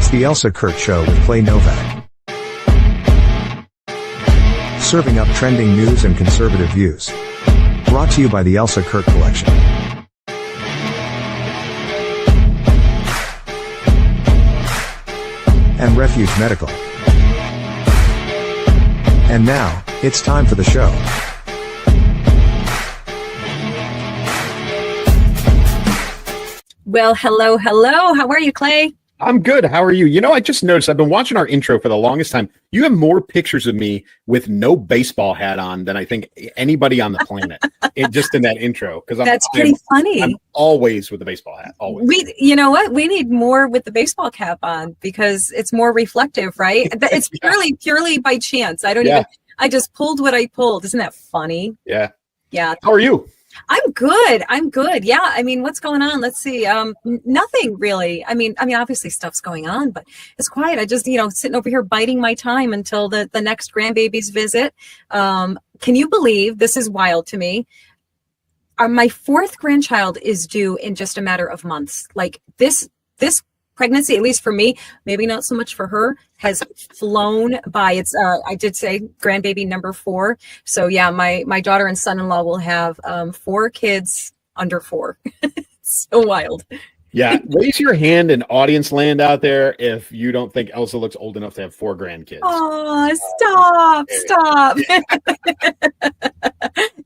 It's the Elsa Kurt Show with Clay Novak. Serving up trending news and conservative views. Brought to you by the Elsa Kurt Collection. And Refuge Medical. And now, it's time for the show. Well, hello. How are you, Clay? I'm good. How are you? You know, I just noticed I've been watching our intro for the longest time. You have more pictures of me with no baseball hat on than I think anybody on the planet. Just in that intro, because that's pretty funny. I'm always with the baseball hat. Always. You know what? We need more with the baseball cap on because it's more reflective, right? It's purely by chance. I just pulled what I pulled. Isn't that funny? Yeah. How are you? I'm good. Yeah. I mean, what's going on? Let's see. Nothing really. I mean, obviously stuff's going on, but it's quiet. I just, sitting over here biding my time until the next grandbaby's visit. Can you believe this is wild to me? My fourth grandchild is due in just a matter of months. Like this pregnancy, at least for me, maybe not so much for her, has flown by. It's I did say grandbaby number 4. So yeah, my daughter and son-in-law will have 4 kids under 4. So wild. Yeah, raise your hand in audience land out there if you don't think Elsa looks old enough to have 4 grandkids. Oh, stop.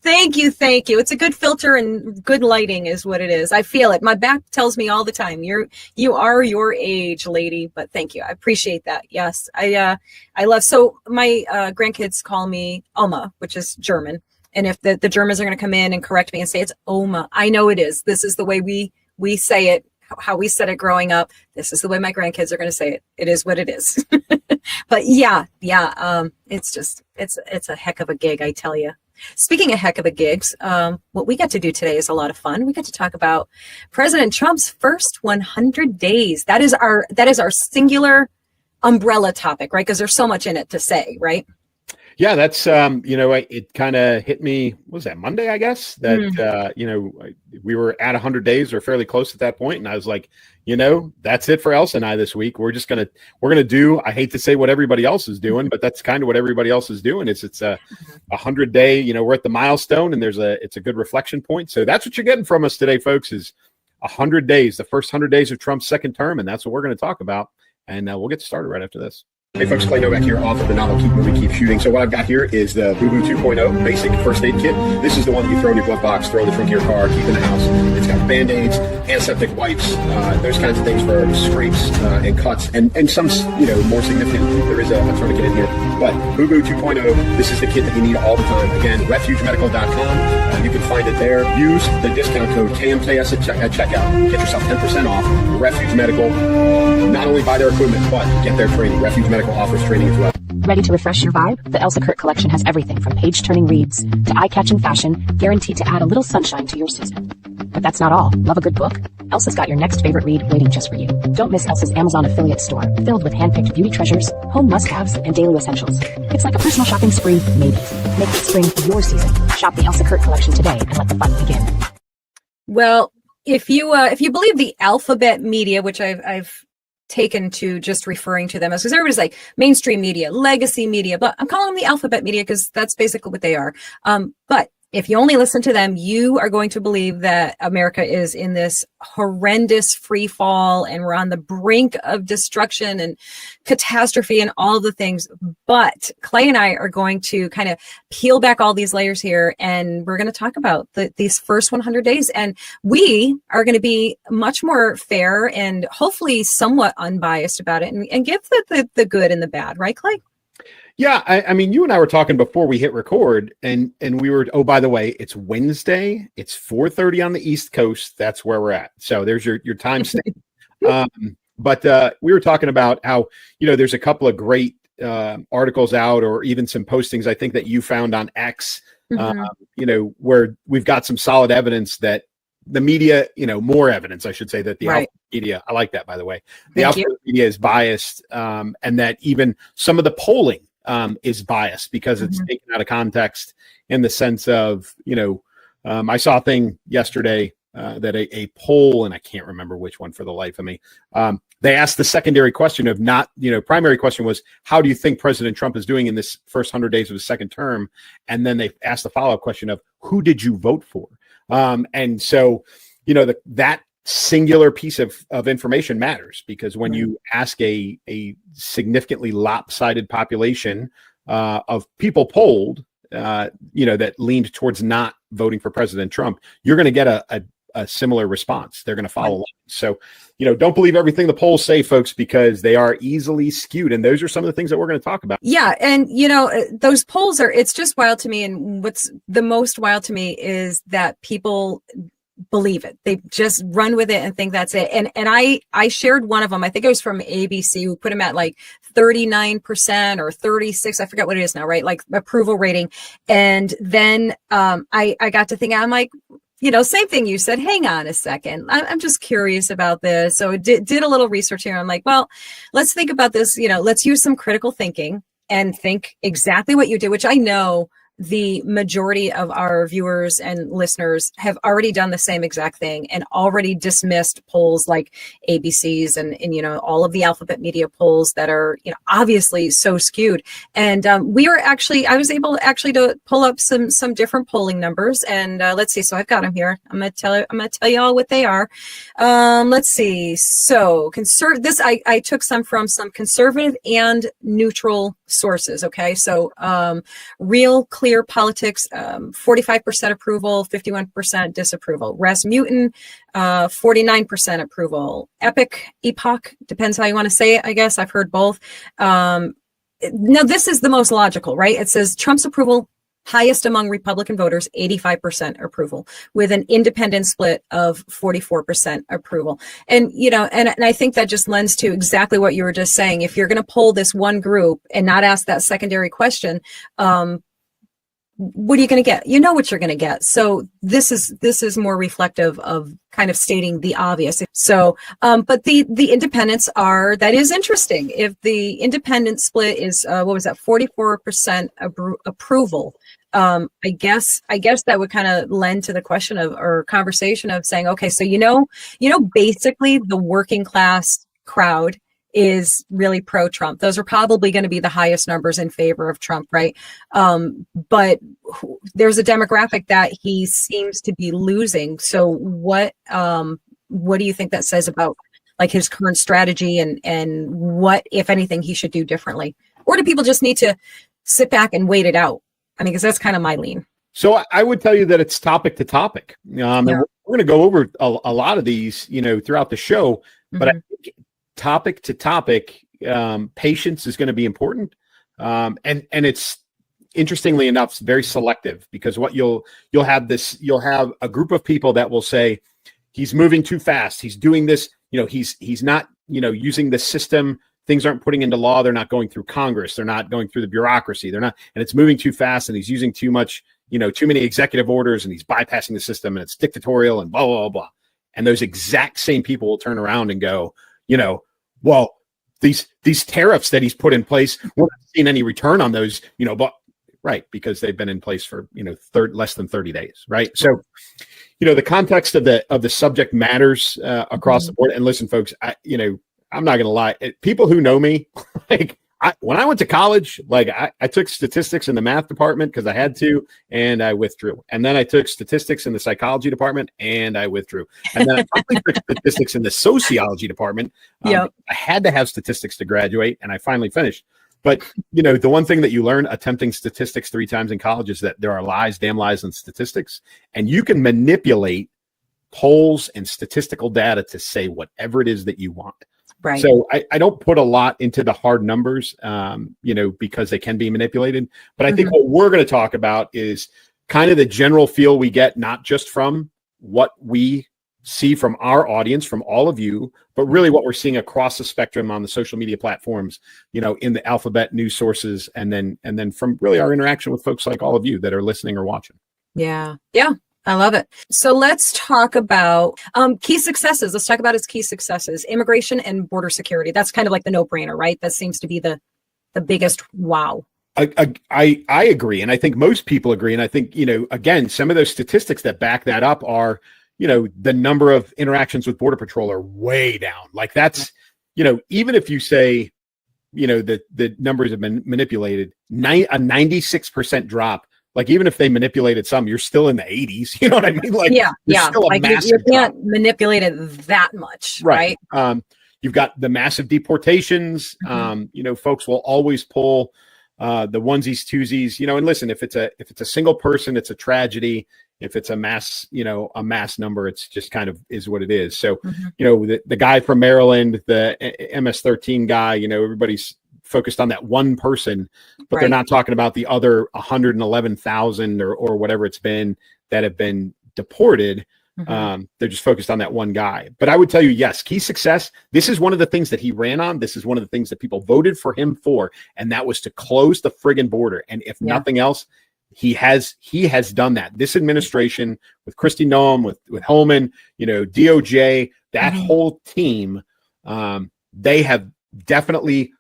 Thank you. It's a good filter and good lighting is what it is. I feel it. My back tells me all the time, you are your age, lady, but thank you. I appreciate that. Yes, I love, so my grandkids call me Oma, which is German. And if the Germans are going to come in and correct me and say it's Oma, I know it is. This is the way we say it. How we said it growing up. This is the way my grandkids are going to say it. It is what it is. But yeah. It's a heck of a gig, I tell you. Speaking of heck of a gigs, what we get to do today is a lot of fun. We get to talk about President Trump's first 100 days. That is our singular umbrella topic, right? Because there's so much in it to say, right? Yeah, that's, it kind of hit me, what was that, Monday, I guess, that, we were at 100 days or fairly close at that point. And I was like, that's it for Elsa and I this week. We're going to do, I hate to say what everybody else is doing, but that's kind of what everybody else is doing. It's a 100-day, we're at the milestone and it's a good reflection point. So that's what you're getting from us today, folks, is 100 days, the first 100 days of Trump's second term. And that's what we're going to talk about. And we'll get started right after this. Hey folks, Clay Novak here, author of the novel Keep Moving, Keep Shooting. So what I've got here is the Boo Boo 2.0 basic first aid kit. This is the one that you throw in your glove box, throw in the trunk of your car, keep in the house. It's got Band-Aids, antiseptic wipes, those kinds of things for scrapes and cuts, and some, more significant. There is a tourniquet in here. But Boo Boo 2.0, this is the kit that you need all the time. Again, refugemedical.com. You can find it there. Use the discount code KMKS at checkout. Get yourself 10% off. Refuge Medical. Not only buy their equipment, but get their training. Refuge Medical offers training as well. Ready to refresh your vibe? The Elsa Kurt collection has everything from page-turning reads to eye-catching fashion, guaranteed to add a little sunshine to your season. But that's not all. Love a good book? Elsa's got your next favorite read waiting just for you. Don't miss Elsa's Amazon affiliate store, filled with hand-picked beauty treasures, home must-haves, and daily essentials. It's like a personal shopping spree made easy. Make this spring your season. Shop the Elsa Kurt collection today and let the fun begin. Well, if you believe the alphabet media, which I've taken to just referring to them as, because everybody's like mainstream media, legacy media, but I'm calling them the alphabet media because that's basically what they are. But if you only listen to them, you are going to believe that America is in this horrendous free fall and we're on the brink of destruction and catastrophe and all the things. But Clay and I are going to kind of peel back all these layers here, and we're going to talk about these first 100 days. And we are going to be much more fair and hopefully somewhat unbiased about it and give the good and the bad, right, Clay? Yeah, I mean, you and I were talking before we hit record, and we were, oh, by the way, it's Wednesday. It's 4:30 on the East Coast. That's where we're at. So there's your time stamp. But we were talking about how, there's a couple of great articles out, or even some postings, I think, that you found on X, where we've got some solid evidence that the media, more evidence, I should say, that the alpha media, I like that, by the way, the alpha media is biased, and that even some of the polling is biased because it's taken out of context in the sense of, I saw a thing yesterday a poll, and I can't remember which one for the life of me. They asked the secondary question of not, primary question was, how do you think President Trump is doing in this first 100 days of his second term? And then they asked the follow-up question of, who did you vote for? And so, that singular piece of information matters, because when you ask a significantly lopsided population of people polled, that leaned towards not voting for President Trump, you're going to get a similar response. They're going to follow along. So, don't believe everything the polls say, folks, because they are easily skewed. And those are some of the things that we're going to talk about. Yeah. And, those polls it's just wild to me. And what's the most wild to me is that people believe it. They just run with it and think that's it. And I shared one of them. I think it was from ABC, who put him at like 39% or 36. I forget what it is now, right? Like approval rating. And then I got to think, I'm like, same thing you said. Hang on a second. I'm just curious about this. So did a little research here. I'm like, well, let's think about this. Let's use some critical thinking and think exactly what you did, which I know the majority of our viewers and listeners have already done the same exact thing and already dismissed polls like ABC's and all of the alphabet media polls that are, obviously so skewed. And I was able to pull up some different polling numbers, and let's see. So I've got them here. I'm going to tell you all what they are. Let's see. So I took some from some conservative and neutral sources. Okay. So, Real Clear Politics, 45% approval, 51% disapproval. Rasmussen, 49% approval. Epoch, depends how you want to say it, I guess. I've heard both. Now, this is the most logical, right? It says Trump's approval highest among Republican voters, 85% approval, with an independent split of 44% approval. And, and I think that just lends to exactly what you were just saying. If you're going to poll this one group and not ask that secondary question, what are you going to get? You know what you're going to get. So this is more reflective of kind of stating the obvious. So, but the independents that is interesting. If the independent split is, 44% approval, I guess that would kind of lend to the question or conversation of saying, okay, so, basically the working class crowd is really pro-Trump. Those are probably going to be the highest numbers in favor of Trump, right? But there's a demographic that he seems to be losing. So what do you think that says about like his current strategy and what, if anything, he should do differently? Or do people just need to sit back and wait it out? I mean, because that's kind of my lean. So I would tell you that it's topic to topic. And we're going to go over a lot of these, throughout the show. But I think topic to topic, patience is going to be important. And it's, interestingly enough, very selective, because what you'll have a group of people that will say he's moving too fast. He's doing this, he's not, using the system. Things aren't putting into law. They're not going through Congress. They're not going through the bureaucracy. They're not, and it's moving too fast, and he's using too much, too many executive orders, and he's bypassing the system, and it's dictatorial and blah, blah, blah, blah. And those exact same people will turn around and go, well, these tariffs that he's put in place, we're not seeing any return on those, but right, because they've been in place for, less than 30 days. Right. So, the context of the subject matters across the board. And listen, folks, I'm not going to lie. People who know me, when I went to college, I took statistics in the math department because I had to, and I withdrew. And then I took statistics in the psychology department, and I withdrew. And then I finally took statistics in the sociology department. I had to have statistics to graduate, and I finally finished. But, the one thing that you learn attempting statistics 3 times in college is that there are lies, damn lies in statistics, and you can manipulate polls and statistical data to say whatever it is that you want. Right. So I don't put a lot into the hard numbers, because they can be manipulated. But I think what we're going to talk about is kind of the general feel we get, not just from what we see from our audience, from all of you, but really what we're seeing across the spectrum on the social media platforms, in the alphabet news sources, and then from really our interaction with folks like all of you that are listening or watching. Yeah. Yeah. I love it. So let's talk about key successes. Let's talk about his key successes: immigration and border security. That's kind of like the no-brainer, right? That seems to be the biggest wow. I agree. And I think most people agree. And I think, again, some of those statistics that back that up are, the number of interactions with Border Patrol are way down. Like that's, even if you say, the numbers have been manipulated, a 96% drop. Like even if they manipulated some, you're still in the 80s. You know what I mean? Like still a like massive you can't drop. manipulate it that much, right? You've got the massive deportations. Folks will always pull the onesies, twosies. And listen, if it's a single person, it's a tragedy. If it's a mass number, it's just kind of is what it is. So, the guy from Maryland, the MS-13 guy, everybody's focused on that one person, but they're not talking about the other 111,000 or whatever it's been that have been deported. They're just focused on that one guy. But I would tell you, yes, key success. This is one of the things that he ran on. This is one of the things that people voted for him for, and that was to close the friggin' border. And if nothing else, he has done that. This administration with Kristi Noem, with Holman, DOJ, that whole team, they have definitely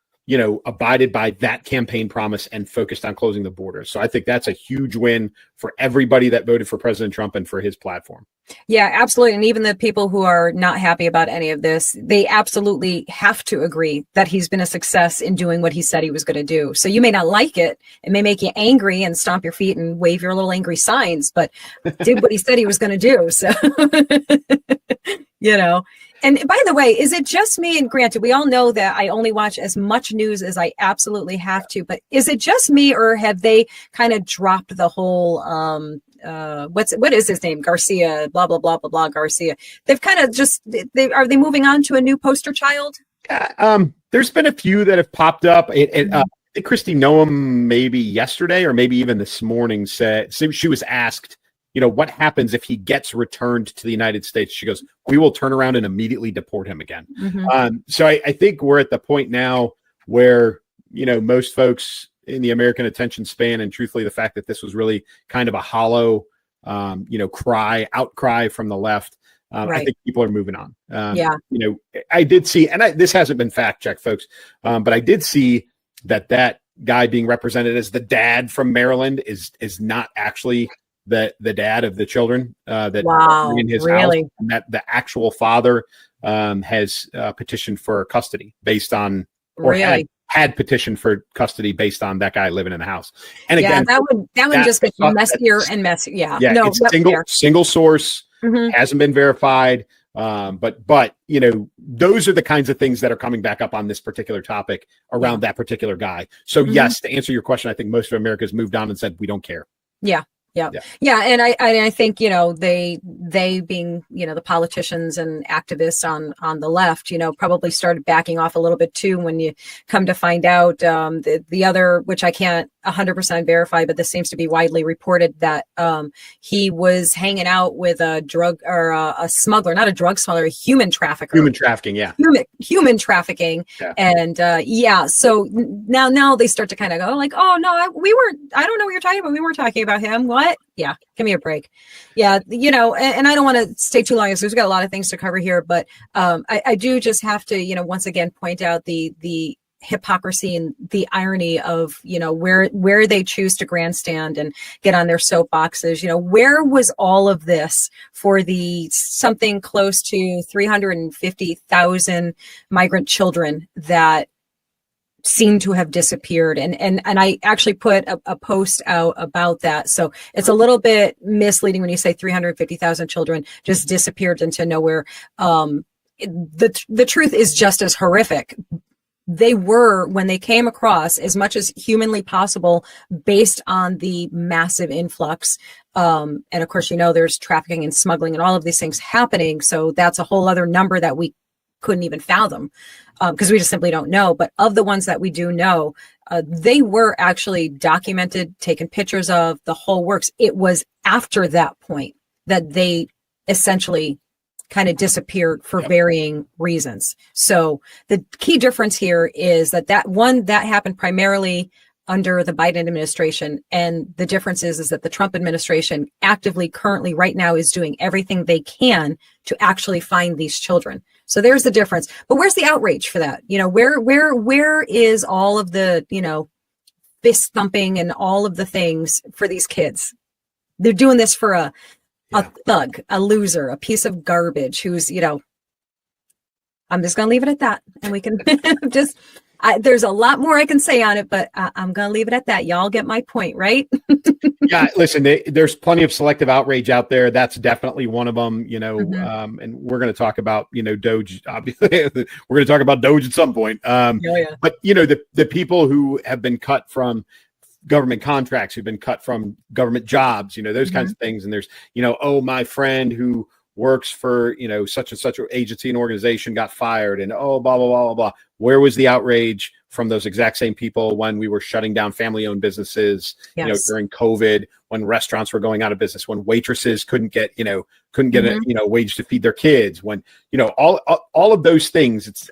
abided by that campaign promise and focused on closing the border. So I think that's a huge win for everybody that voted for President Trump and for his platform. Yeah, absolutely. And even the people who are not happy about any of this, they absolutely have to agree that he's been a success in doing what he said he was going to do. So you may not like it. It may make you angry and stomp your feet and wave your little angry signs, but did what he said he was going to do. So, And by the way, is it just me? And granted, we all know that I only watch as much news as I absolutely have to, but is it just me, or have they kind of dropped the whole, what is his name? Garcia, blah, blah, blah, blah, blah, Garcia. They've kind of are they moving on to a new poster child? There's been a few that have popped up. I think Kristi Noem maybe yesterday or maybe even this morning said, she was asked, what happens if he gets returned to the United States? She goes, we will turn around and immediately deport him again. So I think we're at the point now where, most folks in the American attention span, and truthfully, the fact that this was really kind of a hollow, outcry from the left. I think people are moving on. I did see, and this hasn't been fact checked, folks, but I did see that guy being represented as the dad from Maryland is not actually the dad of the children that are in his house, and that the actual father has petitioned for custody based on, or had petitioned for custody based on that guy living in the house. And again, that would just get messier and messier. It's single source, hasn't been verified. But those are the kinds of things that are coming back up on this particular topic around that particular guy. So yes, to answer your question, I think most of America has moved on and said, we don't care. Yeah. And I think, they being, the politicians and activists on the left, probably started backing off a little bit too, when you come to find out the other, which I can't 100% verify, but this seems to be widely reported, that he was hanging out with a drug or a smuggler, not a drug smuggler, a human trafficker. Human trafficking, yeah. Human trafficking. Yeah. And so now they start to kind of go like, oh no, I don't know what you're talking about. We weren't talking about him. What? Yeah, give me a break. Yeah, and I don't want to stay too long because we've got a lot of things to cover here, but I do just have to, once again, point out the hypocrisy and the irony of, where they choose to grandstand and get on their soapboxes. Where was all of this for the something close to 350,000 migrant children that seem to have disappeared? And I actually put a post out about that. So it's a little bit misleading when you say 350,000 children just disappeared into nowhere. The truth is just as horrific. They were, when they came across, as much as humanly possible, based on the massive influx. And of course, there's trafficking and smuggling and all of these things happening. So that's a whole other number that we couldn't even fathom, because we just simply don't know. But of the ones that we do know, they were actually documented, taken pictures of, the whole works. It was after that point that they essentially kind of disappeared for varying reasons. So the key difference here is that happened primarily under the Biden administration. And the difference is that the Trump administration actively currently right now is doing everything they can to actually find these children. So there's the difference. But where's the outrage for that? Where is all of the, fist thumping and all of the things for these kids? They're doing this for a thug, a loser, a piece of garbage who's, I'm just going to leave it at that. And we can just, there's a lot more I can say on it, but I'm going to leave it at that. Y'all get my point, right? Yeah, listen, there's plenty of selective outrage out there. That's definitely one of them, and we're going to talk about, Doge. Obviously, we're going to talk about Doge at some point. But, the people who have been cut from government contracts, who've been cut from government jobs, those kinds of things. And there's, my friend who works for, such and such an agency and organization got fired, and blah, blah, blah, blah, blah. Where was the outrage from those exact same people when we were shutting down family-owned businesses, during COVID, when restaurants were going out of business, when waitresses couldn't get a wage to feed their kids, when, all of those things, it's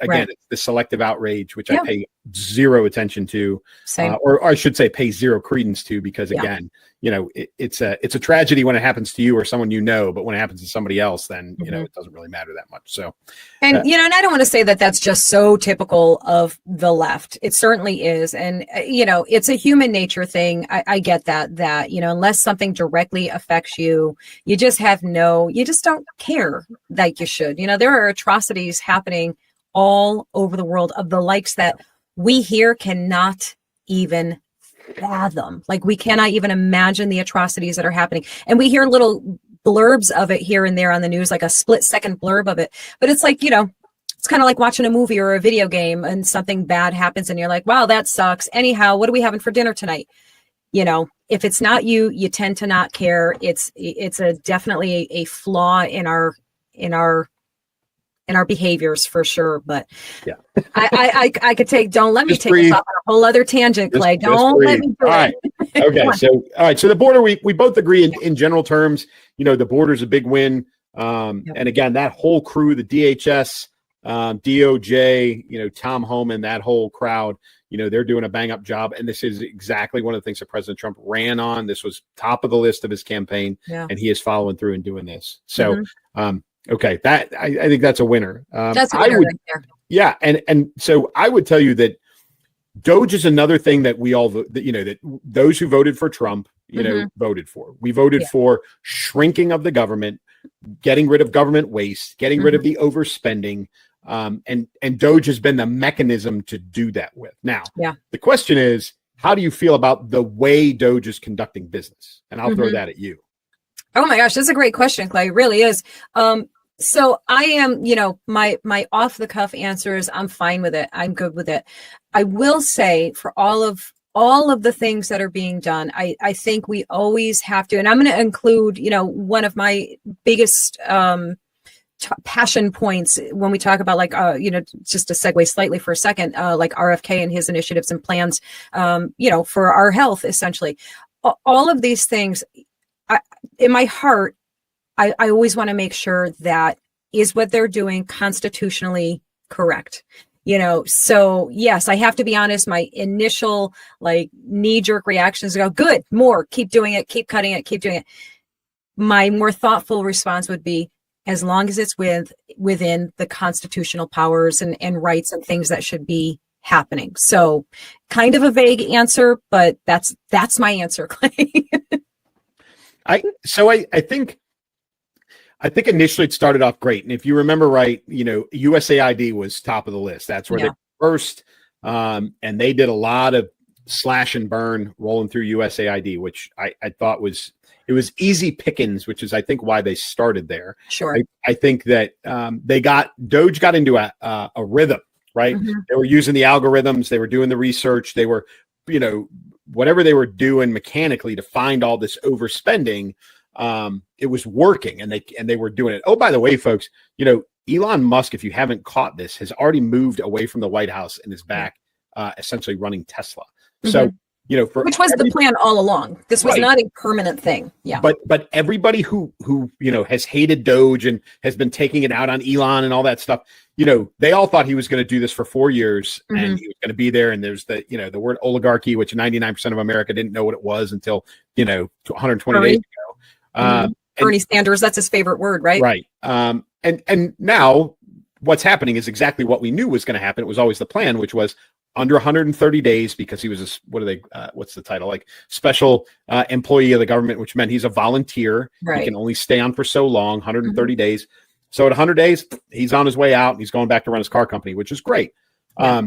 the selective outrage, which I pay zero attention to, or I should say pay zero credence to, because again, it's a tragedy when it happens to you or someone, but when it happens to somebody else, then, it doesn't really matter that much. So, and, and I don't want to say that that's just so typical of the left. It certainly is. And, it's a human nature thing. I get that, unless something directly affects you, you just don't care like you should. There are atrocities happening all over the world of the likes that we here cannot even fathom. Like, we cannot even imagine the atrocities that are happening. And we hear little blurbs of it here and there on the news, like a split-second blurb of it. But it's like, it's kind of like watching a movie or a video game and something bad happens and you're like, wow, that sucks. Anyhow, what are we having for dinner tonight? If it's not you, you tend to not care. It's definitely a flaw in our behaviors for sure. But I could don't let me take us off on a whole other tangent, Clay. Don't let me do it. Okay. So the border, we both agree in general terms, the border's a big win. And again, that whole crew, the DHS, DOJ, Tom Homan, that whole crowd, they're doing a bang up job. And this is exactly one of the things that President Trump ran on. This was top of the list of his campaign, and he is following through and doing this. So, okay, that I think that's a winner. That's a winner right there. Yeah, and so I would tell you that Doge is another thing that we all, that those who voted for Trump, voted for. We voted for shrinking of the government, getting rid of government waste, getting rid of the overspending, and Doge has been the mechanism to do that with. Now, the question is, how do you feel about the way Doge is conducting business? And I'll throw that at you. Oh my gosh, that's a great question, Clay. It really is. So I am, my off the cuff answer is I'm fine with it. I'm good with it. I will say, for all of the things that are being done, I think we always have to, and I'm going to include, one of my biggest passion points when we talk about just to segue slightly for a second, like RFK and his initiatives and plans, for our health, essentially. All of these things, in my heart, I always want to make sure that is what they're doing constitutionally correct. So yes, I have to be honest, my initial knee-jerk reactions go, good, more, keep doing it, keep cutting it, keep doing it. My more thoughtful response would be, as long as it's within the constitutional powers and rights and things that should be happening. So kind of a vague answer, but that's my answer, Clay. I think initially it started off great. And if you remember right, USAID was top of the list. That's where they first, and they did a lot of slash and burn rolling through USAID, which I thought was easy pickings, which is, I think, why they started there. Sure. I think that Doge got into a rhythm, right? They were using the algorithms. They were doing the research. They were, whatever they were doing mechanically to find all this overspending, it was working, and they were doing it. Oh, by the way, folks, Elon Musk, if you haven't caught this, has already moved away from the White House and is back, essentially running Tesla. So, which was the plan all along. This was not a permanent thing. Yeah. But everybody who has hated Doge and has been taking it out on Elon and all that stuff, they all thought he was going to do this for 4 years and he was going to be there. And there's the word oligarchy, which 99% of America didn't know what it was until, 120 days ago. Bernie Sanders, that's his favorite word, right? Right. And now what's happening is exactly what we knew was going to happen. It was always the plan, which was under 130 days because he was what's the title? Like special employee of the government, which meant he's a volunteer. Right. He can only stay on for so long, 130 days. So at 100 days, he's on his way out. And he's going back to run his car company, which is great. Yeah.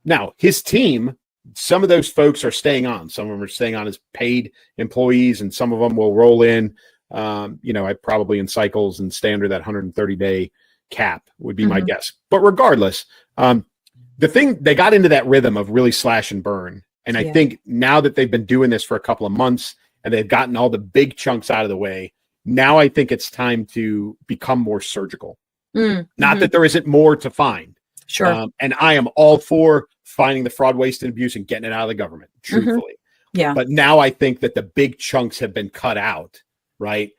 Now, his team, some of those folks are staying on. Some of them are staying on as paid employees, and some of them will roll in, probably in cycles and stay under that 130-day cap would be my guess. But regardless, the thing, they got into that rhythm of really slash and burn. And I think now that they've been doing this for a couple of months and they've gotten all the big chunks out of the way, now I think it's time to become more surgical. Not that there isn't more to find. Sure. And I am all for finding the fraud, waste, and abuse and getting it out of the government, truthfully. Yeah. But now I think that the big chunks have been cut out, right?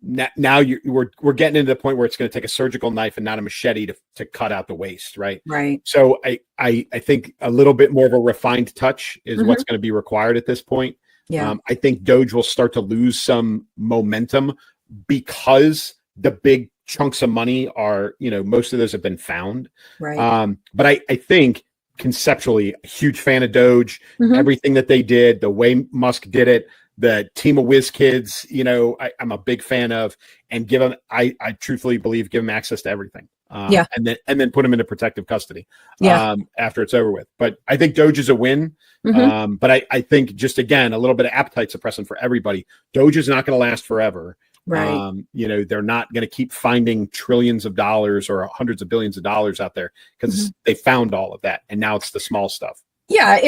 Now we're getting into the point where it's going to take a surgical knife and not a machete to cut out the waste, right? Right. So I think a little bit more of a refined touch is what's going to be required at this point. Yeah. I think Doge will start to lose some momentum because the big chunks of money are, most of those have been found. Right. But I think conceptually, a huge fan of Doge, everything that they did, the way Musk did it, the team of whiz kids, I'm a big fan of, and give them, I truthfully believe, give them access to everything. And then put them into protective custody after it's over with. But I think Doge is a win. But I think just, again, a little bit of appetite suppressant for everybody. Doge is not going to last forever. Right. They're not going to keep finding trillions of dollars or hundreds of billions of dollars out there because they found all of that. And now it's the small stuff. Yeah.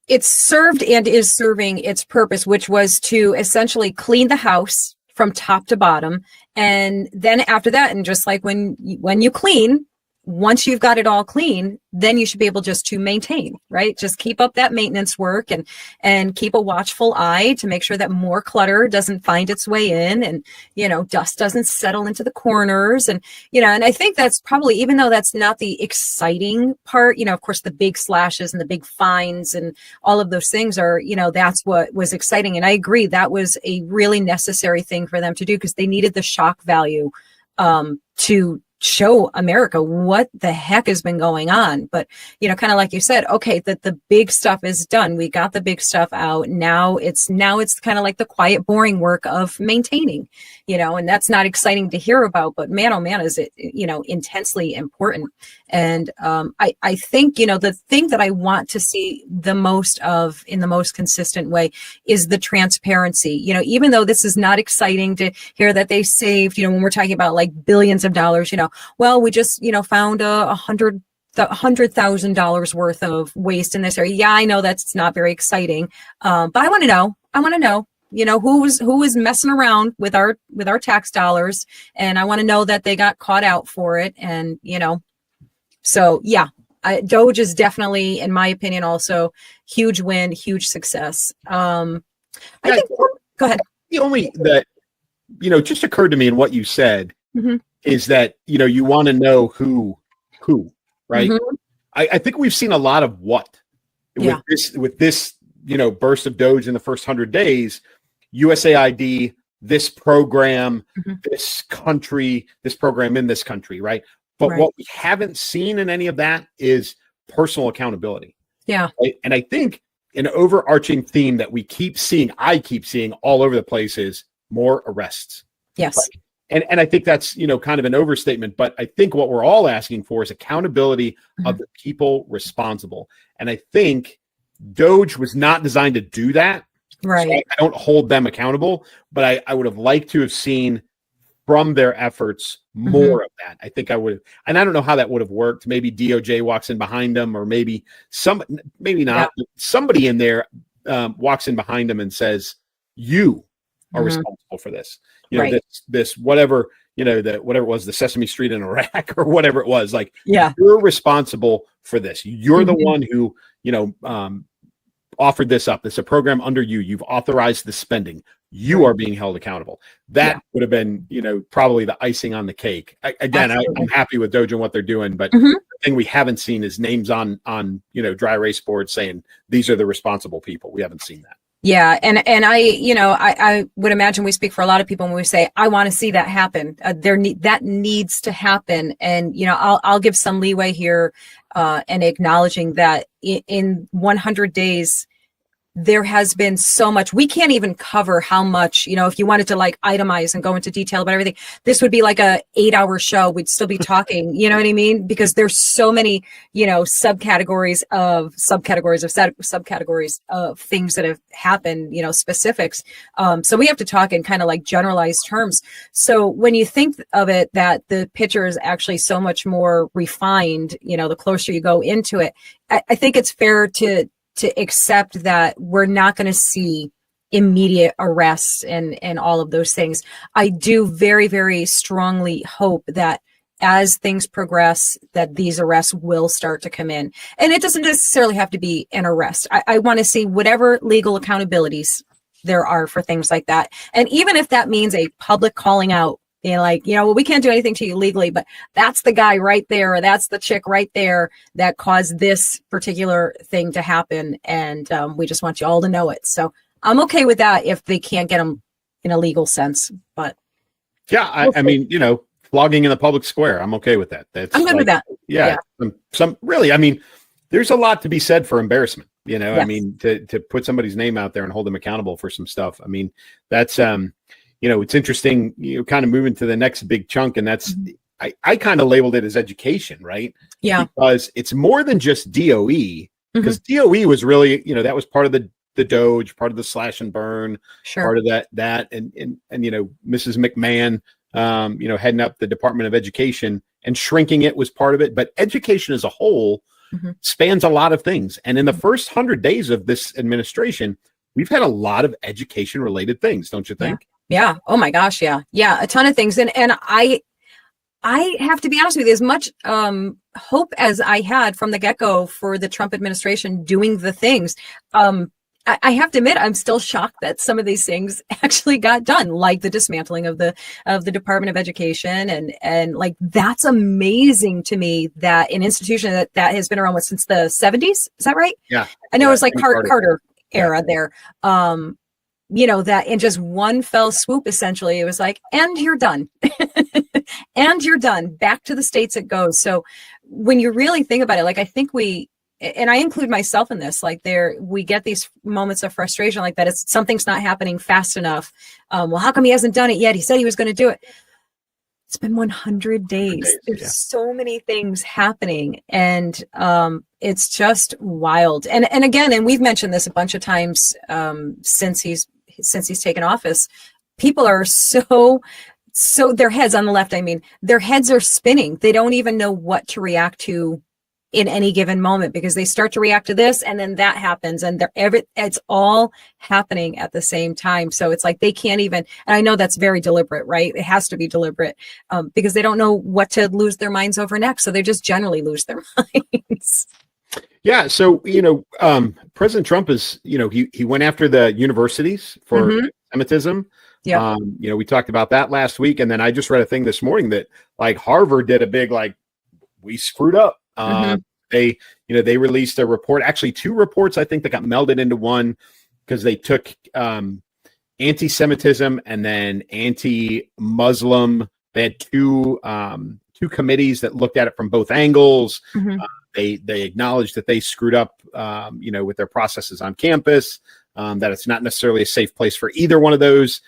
It's served and is serving its purpose, which was to essentially clean the house from top to bottom. And then after that, and just like when you clean, once you've got it all clean, then you should be able just to maintain, right? Just keep up that maintenance work and keep a watchful eye to make sure that more clutter doesn't find its way in, and, dust doesn't settle into the corners. And, and I think that's probably, even though that's not the exciting part, of course, the big slashes and the big fines and all of those things are, that's what was exciting. And I agree, that was a really necessary thing for them to do because they needed the shock value to show America what the heck has been going on. But, kind of like you said, okay, that the big stuff is done. We got the big stuff out. Now it's kind of like the quiet, boring work of maintaining, and that's not exciting to hear about, but man, oh man, is it, intensely important. And I think, the thing that I want to see the most of in the most consistent way is the transparency. Even though this is not exciting to hear that they saved, when we're talking about like billions of dollars, well, we just, found $100,000 worth of waste in this area. Yeah, I know that's not very exciting, but I want to know. Who was messing around with our tax dollars, and I want to know that they got caught out for it. And so yeah, Doge is definitely, in my opinion, also huge win, huge success. I think. Go ahead. The only that just occurred to me in what you said is that you want to know who, right? I think we've seen a lot of what with this burst of Doge in the first 100 days. USAID, this program, this country, this program in this country, right? But what we haven't seen in any of that is personal accountability. Yeah. Right? And I think an overarching theme that I keep seeing all over the place is more arrests. Yes. Right? And I think that's, kind of an overstatement, but I think what we're all asking for is accountability of the people responsible. And I think Doge was not designed to do that. Right. So I don't hold them accountable, but I would have liked to have seen from their efforts more of that. I think I would have, and I don't know how that would have worked. Maybe DOJ walks in behind them, or maybe not. Yeah. Somebody in there walks in behind them and says, "You are responsible for this." This whatever whatever it was, the Sesame Street in Iraq or whatever it was. Like, you're responsible for this. You're the one who offered this up. It's a program under you. You've authorized the spending. You are being held accountable. That would have been, probably the icing on the cake. I'm happy with Doge and what they're doing, but the thing we haven't seen is names on dry erase boards saying these are the responsible people. We haven't seen that. Yeah. And I would imagine we speak for a lot of people when we say, I want to see that happen. That needs to happen. And, I'll give some leeway here. and acknowledging that in 100 days, there has been so much. We can't even cover how much, if you wanted to like itemize and go into detail about everything, this would be like a 8-hour show. We'd still be talking, you know what I mean? Because there's so many, subcategories of things that have happened, specifics. So we have to talk in kind of like generalized terms. So when you think of it, that the picture is actually so much more refined, the closer you go into it, I think it's fair to accept that we're not going to see immediate arrests and all of those things. I do very, very strongly hope that as things progress, that these arrests will start to come in. And it doesn't necessarily have to be an arrest. I want to see whatever legal accountabilities there are for things like that. And even if that means a public calling out, well, we can't do anything to you legally, but that's the guy right there, or that's the chick right there that caused this particular thing to happen. And we just want you all to know it. So I'm okay with that if they can't get them in a legal sense. But yeah, I mean, flogging in the public square, I'm okay with that. I'm good with that. Yeah. Some really, I mean, there's a lot to be said for embarrassment. Yes. I mean, to put somebody's name out there and hold them accountable for some stuff. I mean, that's it's interesting, kind of moving to the next big chunk. And that's, I kind of labeled it as education, right? Yeah. Because it's more than just DOE, because DOE was really, that was part of the Doge, part of the slash and burn, part of that. And Mrs. McMahon, heading up the Department of Education and shrinking it was part of it. But education as a whole spans a lot of things. And in the first 100 days of this administration, we've had a lot of education related things, don't you think? Yeah. Oh my gosh. Yeah. Yeah. A ton of things. And I have to be honest with you, as much hope as I had from the get-go for the Trump administration doing the things, I have to admit, I'm still shocked that some of these things actually got done, like the dismantling of the Department of Education. And like, that's amazing to me that an institution that has been around since the 70s. Is that right? Yeah. I know it was like Carter era there. That in just one fell swoop, essentially, it was like, and you're done. And you're done. Back to the states it goes. So when you really think about it, like, I think and I include myself in this, like we get these moments of frustration like that. It's something's not happening fast enough. Well, how come he hasn't done it yet? He said he was going to do it. It's been 100 days. There's so many things happening, and it's just wild. And again, and we've mentioned this a bunch of times since he's taken office. People are so their heads on the left. I mean, their heads are spinning. They don't even know what to react to in any given moment, because they start to react to this and then that happens, and it's all happening at the same time. So it's like they can't even, and I know that's very deliberate, right? It has to be deliberate because they don't know what to lose their minds over next. So they just generally lose their minds. Yeah. So, President Trump is, he went after the universities for anti-Semitism. Yeah. We talked about that last week. And then I just read a thing this morning that like Harvard did a big, we screwed up. They released a report, actually 2 reports, I think, that got melded into one, because they took anti-Semitism and then anti-Muslim. They had two committees that looked at it from both angles. They acknowledged that they screwed up, with their processes on campus, that it's not necessarily a safe place for either one of those,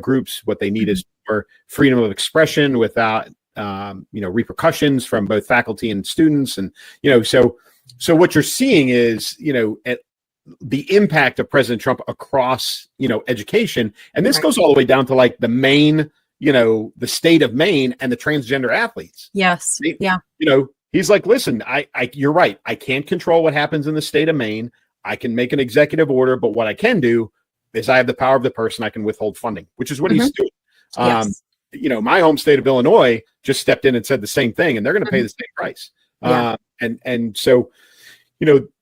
groups. What they need is more freedom of expression without repercussions from both faculty and students. And, so what you're seeing is, the impact of President Trump across, education. And this goes all the way down to like the Maine, the state of Maine and the transgender athletes. Yes. Yeah. He's like, listen, you're right. I can't control what happens in the state of Maine. I can make an executive order, but what I can do is I have the power of the purse and I can withhold funding, which is what he's doing. Yes. My home state of Illinois just stepped in and said the same thing, and they're going to pay the same price. Yeah. And so,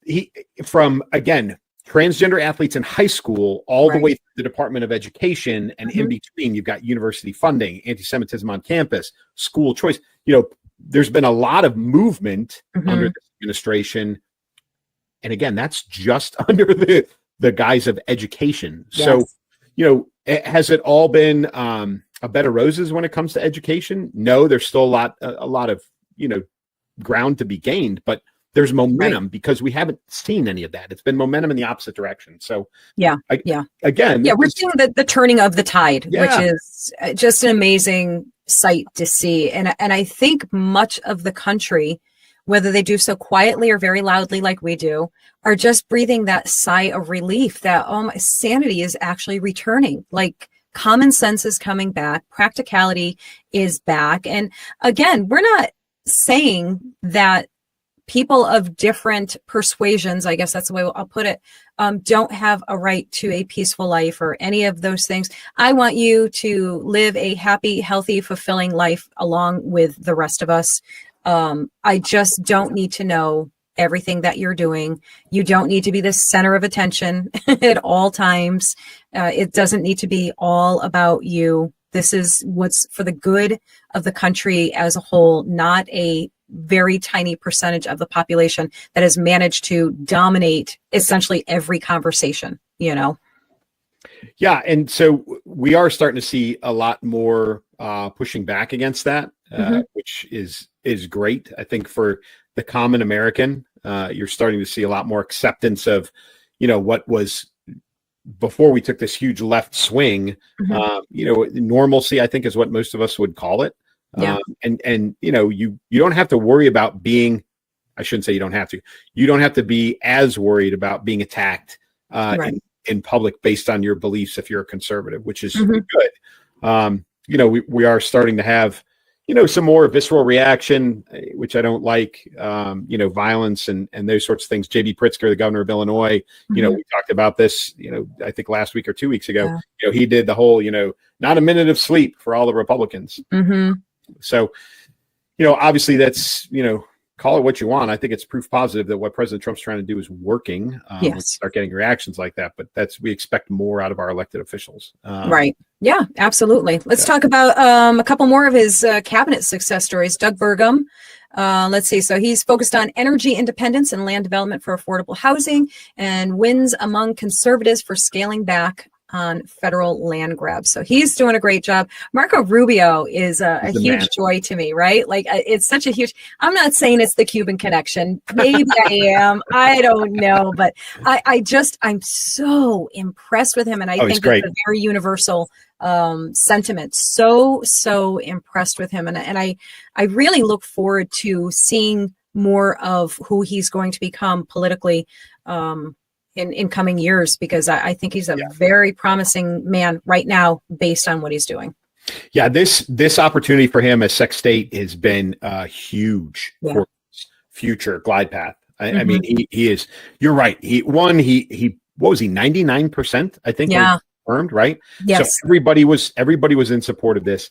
he, from, again, transgender athletes in high school, all the way through the Department of Education, and in between, you've got university funding, anti-Semitism on campus, school choice. There's been a lot of movement under this administration. And again, that's just under the guise of education. Yes. So, has it all been a bed of roses when it comes to education? No, there's still a lot of, ground to be gained, but there's momentum because we haven't seen any of that. It's been momentum in the opposite direction. So again, we're seeing the turning of the tide, Yeah. which is just an amazing sight to see. And I think much of the country, whether they do so quietly or very loudly like we do, are just breathing that sigh of relief that, oh, my sanity is actually returning. Like, common sense is coming back, practicality is back. And again, we're not saying that people of different persuasions, I guess that's the way I'll put it, don't have a right to a peaceful life or any of those things. I want you to live a happy, healthy, fulfilling life along with the rest of us. I just don't need to know everything that you're doing. You don't need to be the center of attention at all times. It doesn't need to be all about you. This is what's for the good of the country as a whole, not a very tiny percentage of the population that has managed to dominate essentially every conversation, you know? Yeah. And so we are starting to see a lot more pushing back against that, which is great. I think for the common American, you're starting to see a lot more acceptance of, what was before we took this huge left swing, normalcy, I think is what most of us would call it. Yeah. And you don't have to worry about being, I shouldn't say you don't have to be as worried about being attacked in public based on your beliefs if you're a conservative, which is good. We are starting to have, some more visceral reaction, which I don't like, violence and those sorts of things. J.B. Pritzker, the governor of Illinois, we talked about this, I think last week or 2 weeks ago, he did the whole, not a minute of sleep for all the Republicans. So, obviously that's, call it what you want. I think it's proof positive that what President Trump's trying to do is working. We start getting reactions like that, but we expect more out of our elected officials. Right. Yeah, absolutely. Let's talk about a couple more of his cabinet success stories. Doug Burgum. Let's see. So he's focused on energy independence and land development for affordable housing, and wins among conservatives for scaling back on federal land grabs. So he's doing a great job. Marco Rubio is a huge joy to me, right? Like, it's such a huge, I'm not saying it's the Cuban connection. Maybe I am. I don't know. But I'm so impressed with him. And I think it's a very universal sentiment. So impressed with him. And I really look forward to seeing more of who he's going to become politically, in coming years, because I think he's a very promising man right now based on what he's doing. Yeah, this opportunity for him as Sec State has been huge for his future glide path. I mean, he is. You're right. He what was he? 99%, I think. Yeah. Confirmed, right? Yes. So everybody was in support of this.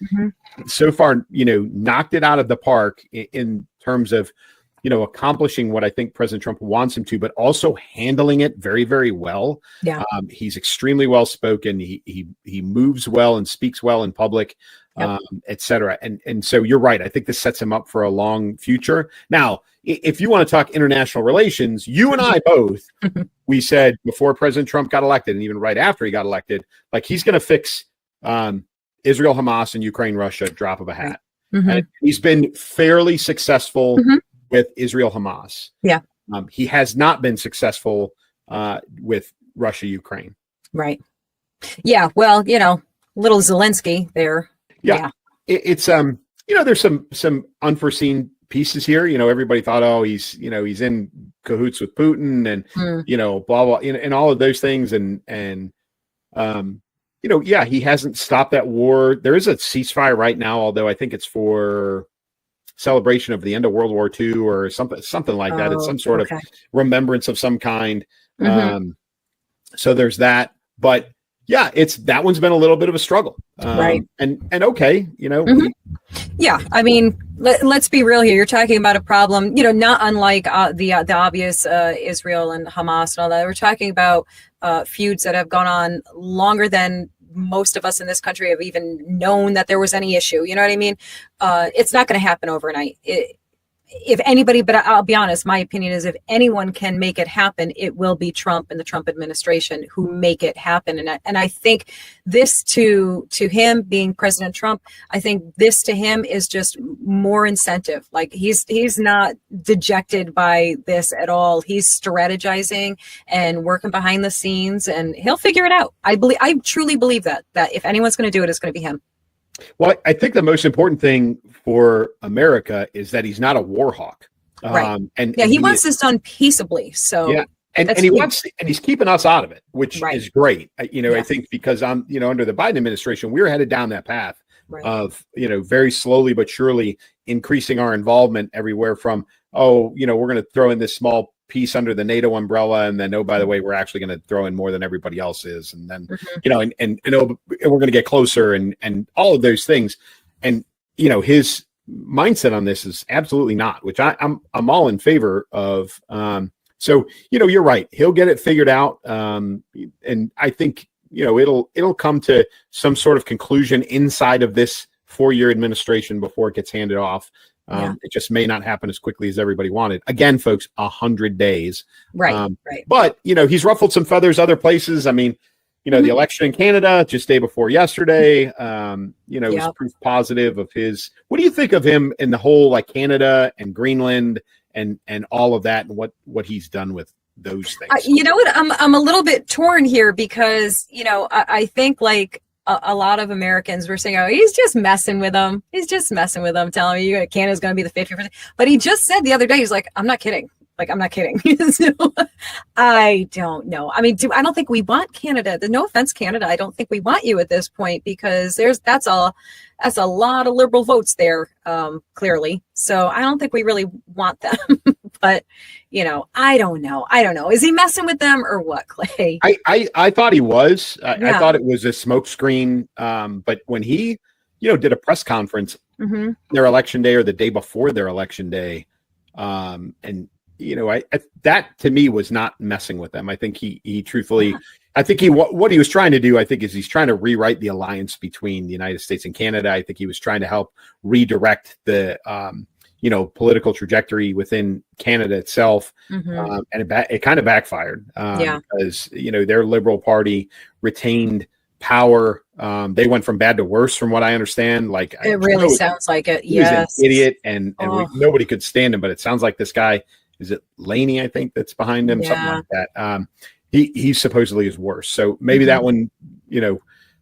So far, knocked it out of the park in terms of, accomplishing what I think President Trump wants him to, but also handling it very, very well. Yeah. He's extremely well spoken. He moves well and speaks well in public, et cetera. And so you're right. I think this sets him up for a long future. Now, if you want to talk international relations, you and I both, we said before President Trump got elected, and even right after he got elected, like, he's going to fix Israel, Hamas, and Ukraine, Russia, drop of a hat. And he's been fairly successful with Israel, Hamas. Yeah. He has not been successful with Russia, Ukraine. Right. Yeah. Well, little Zelensky there. Yeah. It's there's some unforeseen pieces here. Everybody thought, he's in cahoots with Putin and blah blah, and all of those things, and he hasn't stopped that war. There is a ceasefire right now, although I think it's for celebration of the end of World War II or something like that. It's some sort of remembrance of some kind. So there's that, but that one's been a little bit of a struggle. Right. And okay, Yeah. I mean, let's be real here. You're talking about a problem, not unlike the obvious Israel and Hamas and all that. We're talking about feuds that have gone on longer than most of us in this country have even known that there was any issue. You know what I mean? It's not going to happen overnight. if anybody, but I'll be honest, my opinion is if anyone can make it happen, it will be Trump and the Trump administration who make it happen. And I think this to him being President Trump, I think this to him is just more incentive. Like he's not dejected by this at all. He's strategizing and working behind the scenes, and he'll figure it out. I truly believe that if anyone's going to do it, it's going to be him. Well, I think the most important thing for America is that he's not a war hawk. Right. And he wants this done peaceably. So yeah, and he's keeping us out of it, which is great. I think because under the Biden administration, we were headed down that path of, very slowly but surely increasing our involvement everywhere from, we're going to throw in this small piece under the NATO umbrella, and then by the way, we're actually going to throw in more than everybody else is, and then and we're going to get closer, and all of those things, and his mindset on this is absolutely not, which I'm all in favor of. So you're right, he'll get it figured out, and I think it'll come to some sort of conclusion inside of this 4-year administration before it gets handed off. It just may not happen as quickly as everybody wanted. Again, folks, 100 days. Right. But, he's ruffled some feathers other places. I mean, the election in Canada just day before yesterday, was proof positive of his. What do you think of him in the whole, like Canada and Greenland and all of that, and what he's done with those things? You know what? I'm a little bit torn here because, I think like a lot of Americans were saying, he's just messing with them. He's just messing with them, telling me Canada's going to be the 50%. But he just said the other day, he's like, I'm not kidding. Like, I'm not kidding. So, I don't know. I mean, I don't think we want Canada. No offense, Canada. I don't think we want you at this point because that's a lot of liberal votes there, clearly. So I don't think we really want them. But, I don't know. Is he messing with them or what, Clay? I thought he was. I thought it was a smokescreen. But when he, did a press conference their election day or the day before their election day, and that to me was not messing with them. I think he truthfully, I think what he was trying to do, I think, is he's trying to rewrite the alliance between the United States and Canada. I think he was trying to help redirect the, political trajectory within Canada itself. And it kind of backfired because, their Liberal Party retained power. They went from bad to worse, from what I understand. Like it really sounds like it. Yes, an idiot, and nobody could stand him. But it sounds like this guy, is it Laney, I think, that's behind him, something like that. He supposedly is worse. So maybe that one,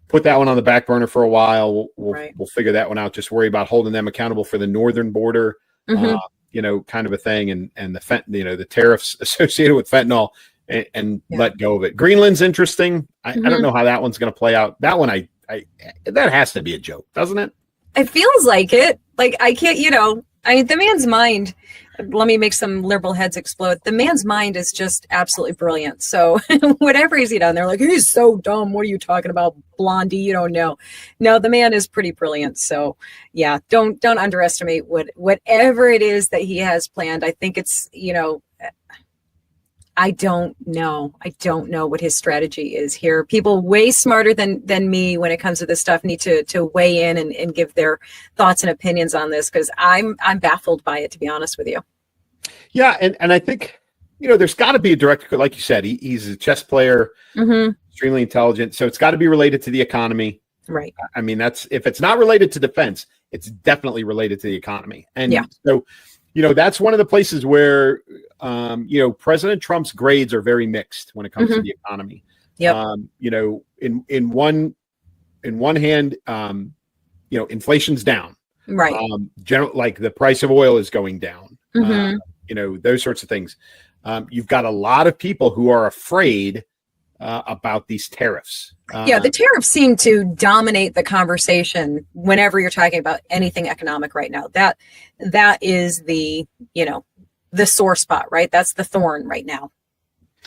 put that one on the back burner for a while. We'll figure that one out. Just worry about holding them accountable for the northern border, kind of a thing, and the tariffs associated with fentanyl, and let go of it. Greenland's interesting. I don't know how that one's going to play out. That one, I that has to be a joke, doesn't it? It feels like it. Like I can't, the man's mind. Let me make some liberal heads explode. The man's mind is just absolutely brilliant. So whatever he's done, they're like, he's so dumb. What are you talking about, Blondie? You don't know. No, the man is pretty brilliant. So yeah, don't underestimate whatever it is that he has planned. I think it's, I don't know. I don't know what his strategy is here. People way smarter than me when it comes to this stuff need to weigh in and give their thoughts and opinions on this, because I'm baffled by it, to be honest with you. Yeah, and I think there's got to be a direct, like you said, he's a chess player, extremely intelligent, so it's got to be related to the economy. Right. I mean, that's, if it's not related to defense, it's definitely related to the economy. And so that's one of the places where, President Trump's grades are very mixed when it comes to the economy. Yep. In one hand, inflation's down. Right. Like the price of oil is going down. Those sorts of things. You've got a lot of people who are afraid about these tariffs. The tariffs seem to dominate the conversation whenever you're talking about anything economic right now. That is the sore spot, right? That's the thorn right now.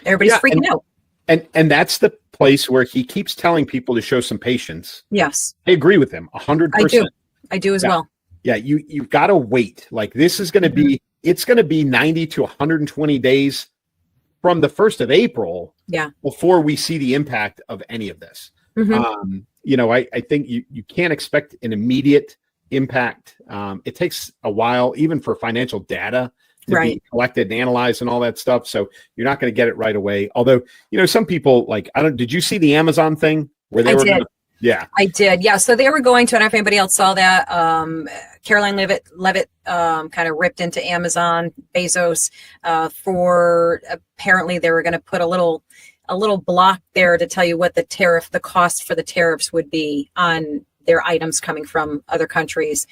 Everybody's freaking out. And that's the place where he keeps telling people to show some patience. Yes. I agree with him 100%. I do as well. Yeah, you've got to wait. Like this is going to be, it's going to be 90 to 120 days from the 1st of April before we see the impact of any of this. I think you can't expect an immediate impact. It takes a while, even for financial data to be collected and analyzed and all that stuff. So you're not going to get it right away. Although, some people did you see the Amazon thing where they were? Yeah, I did. Yeah. So they were going to, I don't know if anybody else saw that. Caroline Levitt kind of ripped into Amazon, Bezos, for apparently they were going to put a little block there to tell you what the cost for the tariffs would be on their items coming from other countries.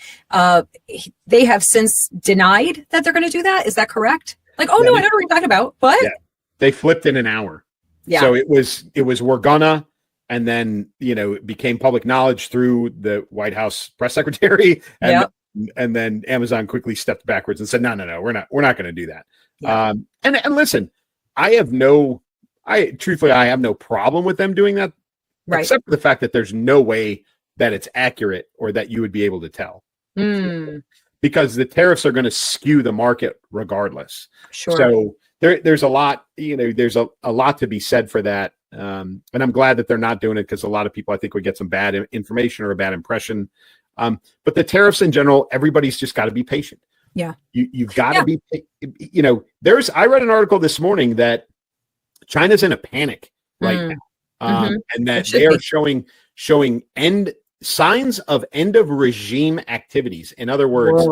They have since denied that they're going to do that. Is that correct? No, I don't know what you're talking about. What? Yeah. They flipped in an hour. Yeah. So it was we're gonna. And then, it became public knowledge through the White House press secretary. And then Amazon quickly stepped backwards and said, no, we're not going to do that. Yeah. And listen, I have no problem with them doing that, except for the fact that there's no way that it's accurate or that you would be able to tell. Because the tariffs are going to skew the market regardless. Sure. So there's a lot, there's a lot to be said for that. And I'm glad that they're not doing it, because a lot of people, I think, would get some bad information or a bad impression. But the tariffs in general, everybody's just got to be patient. Yeah. You've got to be, I read an article this morning that China's in a panic right now. And that they are showing signs of end of regime activities. In other words,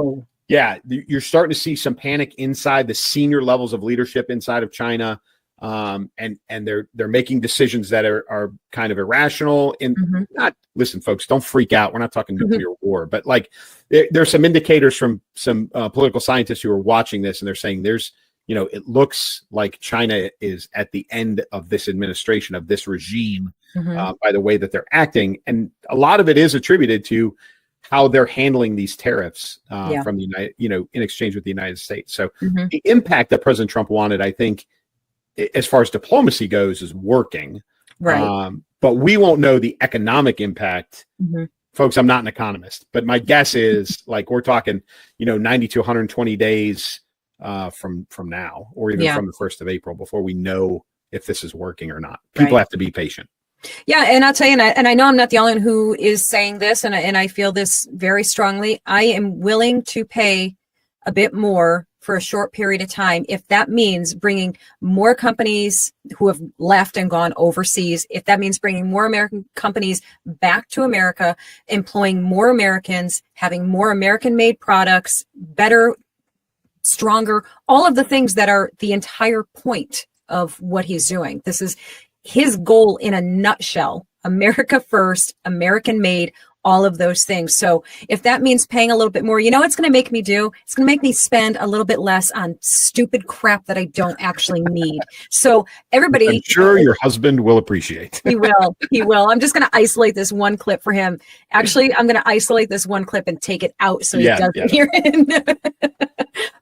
you're starting to see some panic inside the senior levels of leadership inside of China. And they're making decisions that are kind of irrational and listen, folks, don't freak out. We're not talking nuclear war, but there's some indicators from some political scientists who are watching this, and they're saying it looks like China is at the end of this administration, of this regime, by the way that they're acting. And a lot of it is attributed to how they're handling these tariffs from the United, in exchange with the United States. So the impact that President Trump wanted, I think, as far as diplomacy goes, is working. Right. But we won't know the economic impact. Folks, I'm not an economist, but my guess is we're talking, 90 to 120 days from now, or even from the 1st of April, before we know if this is working or not. People have to be patient. Yeah. And I'll tell you, and I know I'm not the only one who is saying this, and I feel this very strongly. I am willing to pay a bit more for a short period of time, if that means bringing more companies who have left and gone overseas, if that means bringing more American companies back to America, employing more Americans, having more American-made products, better, stronger, all of the things that are the entire point of what he's doing. This is his goal in a nutshell: America first, American made, all of those things. So if that means paying a little bit more, it's going to make me do? It's going to make me spend a little bit less on stupid crap that I don't actually need. So everybody, I'm sure your husband will appreciate. He will. I'm just going to isolate this one clip for him. Actually, I'm going to isolate this one clip and take it out so he doesn't hear it.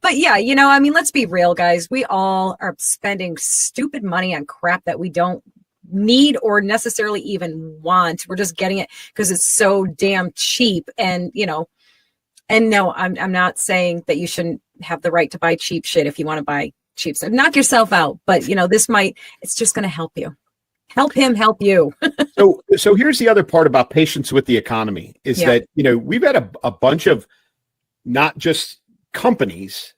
But let's be real, guys. We all are spending stupid money on crap that we don't need or necessarily even want. We're just getting it because it's so damn cheap. And and no, I'm not saying that you shouldn't have the right to buy cheap shit if you want to buy cheap stuff. Knock yourself out. But it's just going to help you. Help him help you. So here's the other part about patience with the economy is that, we've had a bunch of not just companies,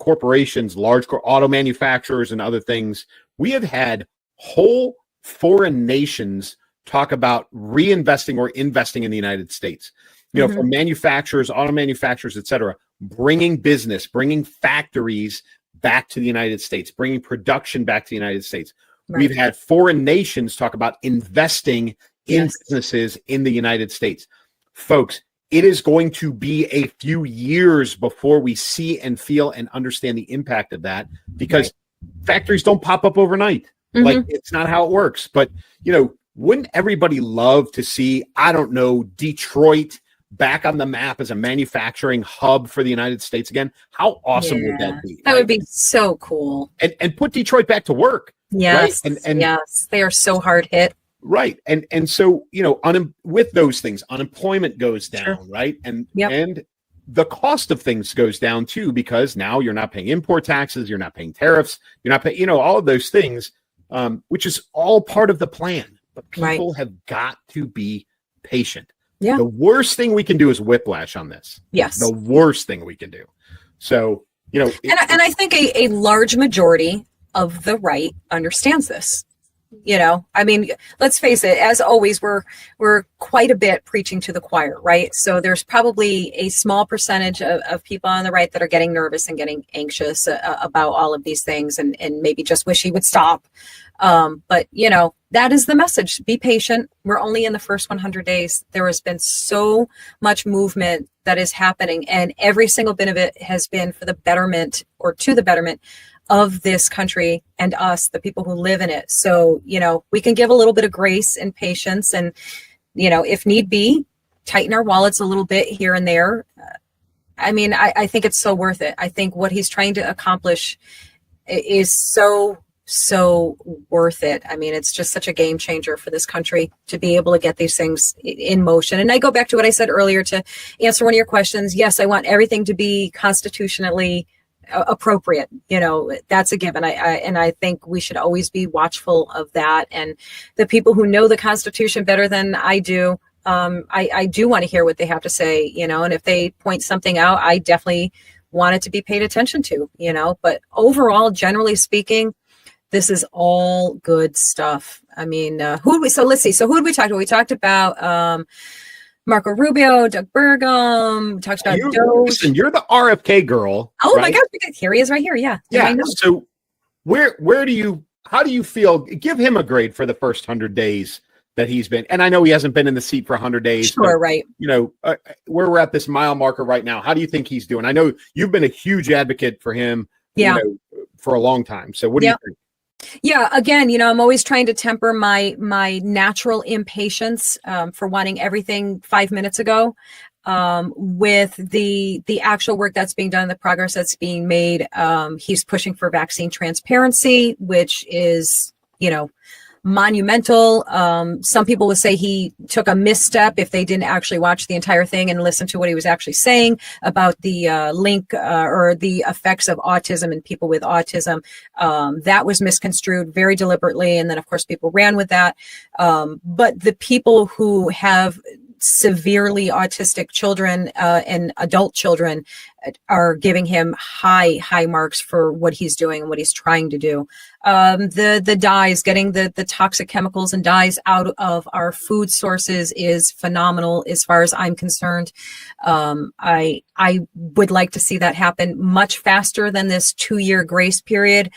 corporations, large auto manufacturers and other things. We have had whole foreign nations talk about reinvesting or investing in the United States, from manufacturers, auto manufacturers, et cetera, bringing business, bringing factories back to the United States, bringing production back to the United States. Right. We've had foreign nations talk about investing in businesses in the United States. Folks, it is going to be a few years before we see and feel and understand the impact of that, because factories don't pop up overnight. It's not how it works. But, wouldn't everybody love to see, Detroit back on the map as a manufacturing hub for the United States again? How awesome would that be? That would be so cool. And put Detroit back to work. Yes. Right? And yes. They are so hard hit. Right. And so, with those things, unemployment goes down, right? And the cost of things goes down too, because now you're not paying import taxes, you're not paying tariffs, you're not paying, all of those things. Which is all part of the plan. But people have got to be patient. Yeah. The worst thing we can do is whiplash on this. Yes. The worst thing we can do. So, you know, And I think a large majority of the right understands this. You know, I mean, let's face it, as always, we're quite a bit preaching to the choir, right? So there's probably a small percentage of people on the right that are getting nervous and getting anxious about all of these things and maybe just wish he would stop. But, you know, that is the message. Be patient. We're only in the first 100 days. There has been so much movement that is happening, and every single bit of it has been for the betterment or to the betterment of this country and us, the people who live in it. So, you know, we can give a little bit of grace and patience and, you know, if need be, tighten our wallets a little bit here and there. I mean, I think it's so worth it. I think what he's trying to accomplish is so worth it. I mean, it's just such a game changer for this country to be able to get these things in motion. And I go back to what I said earlier to answer one of your questions. Yes, I want everything to be constitutionally appropriate. You know, that's a given. I think we should always be watchful of that. And the people who know the Constitution better than I do, I do want to hear what they have to say, you know, and if they point something out, I definitely want it to be paid attention to, you know, but overall, generally speaking, this is all good stuff. I mean, so let's see. So who did we talk to? We talked about, Marco Rubio, Doug Burgum, we talked about Doge. Listen, you're the RFK girl. Oh right? my God, here he is right here. Yeah. Yeah. So how do you feel? Give him a grade for the first 100 days that he's been. And I know he hasn't been in the seat for 100 days. Sure, but, right. You know, where we're at this mile marker right now, how do you think he's doing? I know you've been a huge advocate for him you know, for a long time. So what do you think? Yeah, again, you know, I'm always trying to temper my natural impatience for wanting everything 5 minutes ago with the actual work that's being done, the progress that's being made. He's pushing for vaccine transparency, which is, you know, monumental. Some people would say he took a misstep if they didn't actually watch the entire thing and listen to what he was actually saying about the link or the effects of autism in people with autism. That was misconstrued very deliberately. And then, of course, people ran with that. But the people who have severely autistic children and adult children are giving him high marks for what he's doing and what he's trying to do. The dyes, getting the toxic chemicals and dyes out of our food sources is phenomenal as far as I'm concerned. I would like to see that happen much faster than this 2-year grace period.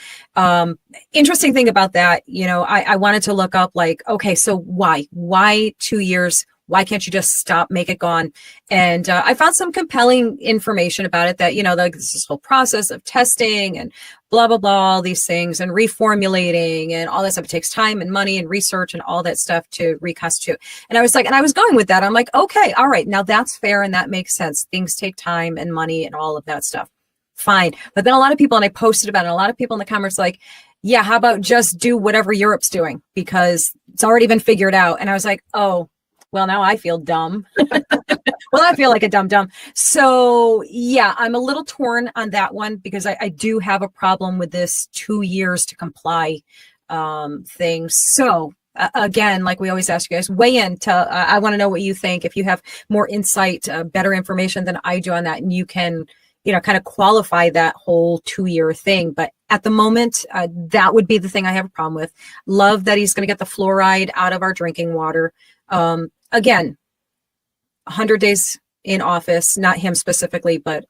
Interesting thing about that, you know, I wanted to look up like, okay, so why 2 years? Why can't you just stop, make it gone? And I found some compelling information about it that, you know, this whole process of testing and blah, blah, blah, all these things and reformulating and all that stuff. It takes time and money and research and all that stuff to reconstitute. And I was like, and I was going with that. I'm like, okay, all right, now that's fair and that makes sense. Things take time and money and all of that stuff. Fine. But then a lot of people, and I posted about it, a lot of people in the comments like, yeah, how about just do whatever Europe's doing because it's already been figured out. And I was like, oh, well, now I feel dumb. Well, I feel like a dumb. So yeah, I'm a little torn on that one because I do have a problem with this 2 years to comply thing. So again, like we always ask you guys, weigh in. I want to know what you think. If you have more insight, better information than I do on that, and you can, you know, kind of qualify that whole 2-year thing. But at the moment, that would be the thing I have a problem with. Love that he's going to get the fluoride out of our drinking water. Again, 100 days in office, not him specifically, but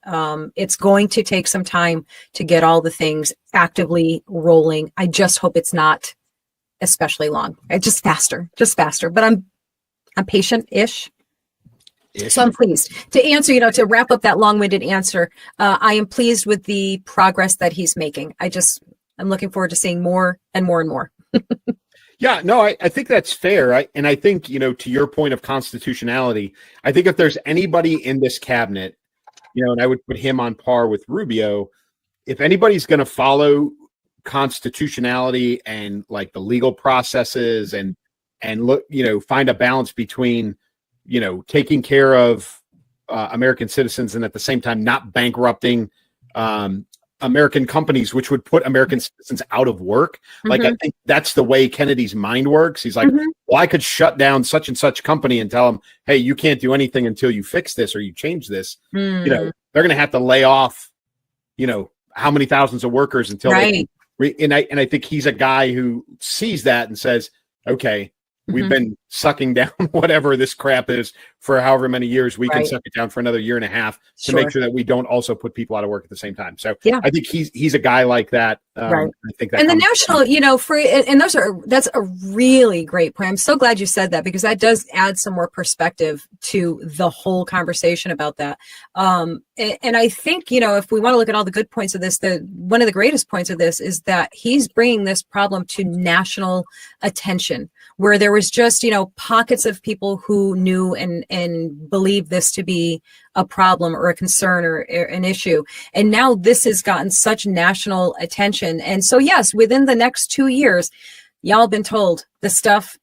it's going to take some time to get all the things actively rolling. I just hope it's not especially long. Just faster. But I'm patient-ish. So I'm pleased to answer, you know, to wrap up that long-winded answer. I am pleased with the progress that he's making. I'm looking forward to seeing more and more and more. Yeah, no, I think that's fair. And I think, you know, to your point of constitutionality, I think if there's anybody in this cabinet, you know, and I would put him on par with Rubio, if anybody's going to follow constitutionality and like the legal processes and look, you know, find a balance between, you know, taking care of American citizens and at the same time not bankrupting American companies, which would put American citizens out of work. Like, I think that's the way Kennedy's mind works. He's like, well, I could shut down such and such company and tell them, hey, you can't do anything until you fix this or you change this. You know, they're going to have to lay off, you know, how many thousands of workers until they and I think he's a guy who sees that and says, okay, we've been sucking down whatever this crap is for however many years. We can suck it down for another year and a half to make sure that we don't also put people out of work at the same time. So I think he's a guy like that. I think that, and the national, you know, that's a really great point. I'm so glad you said that, because that does add some more perspective to the whole conversation about that. And I think, you know, if we want to look at all the good points of this, one of the greatest points of this is that he's bringing this problem to national attention, where there was just, you know, pockets of people who knew and believed this to be a problem or a concern or an issue. And now this has gotten such national attention. And so, yes, within the next 2 years, y'all been told the stuff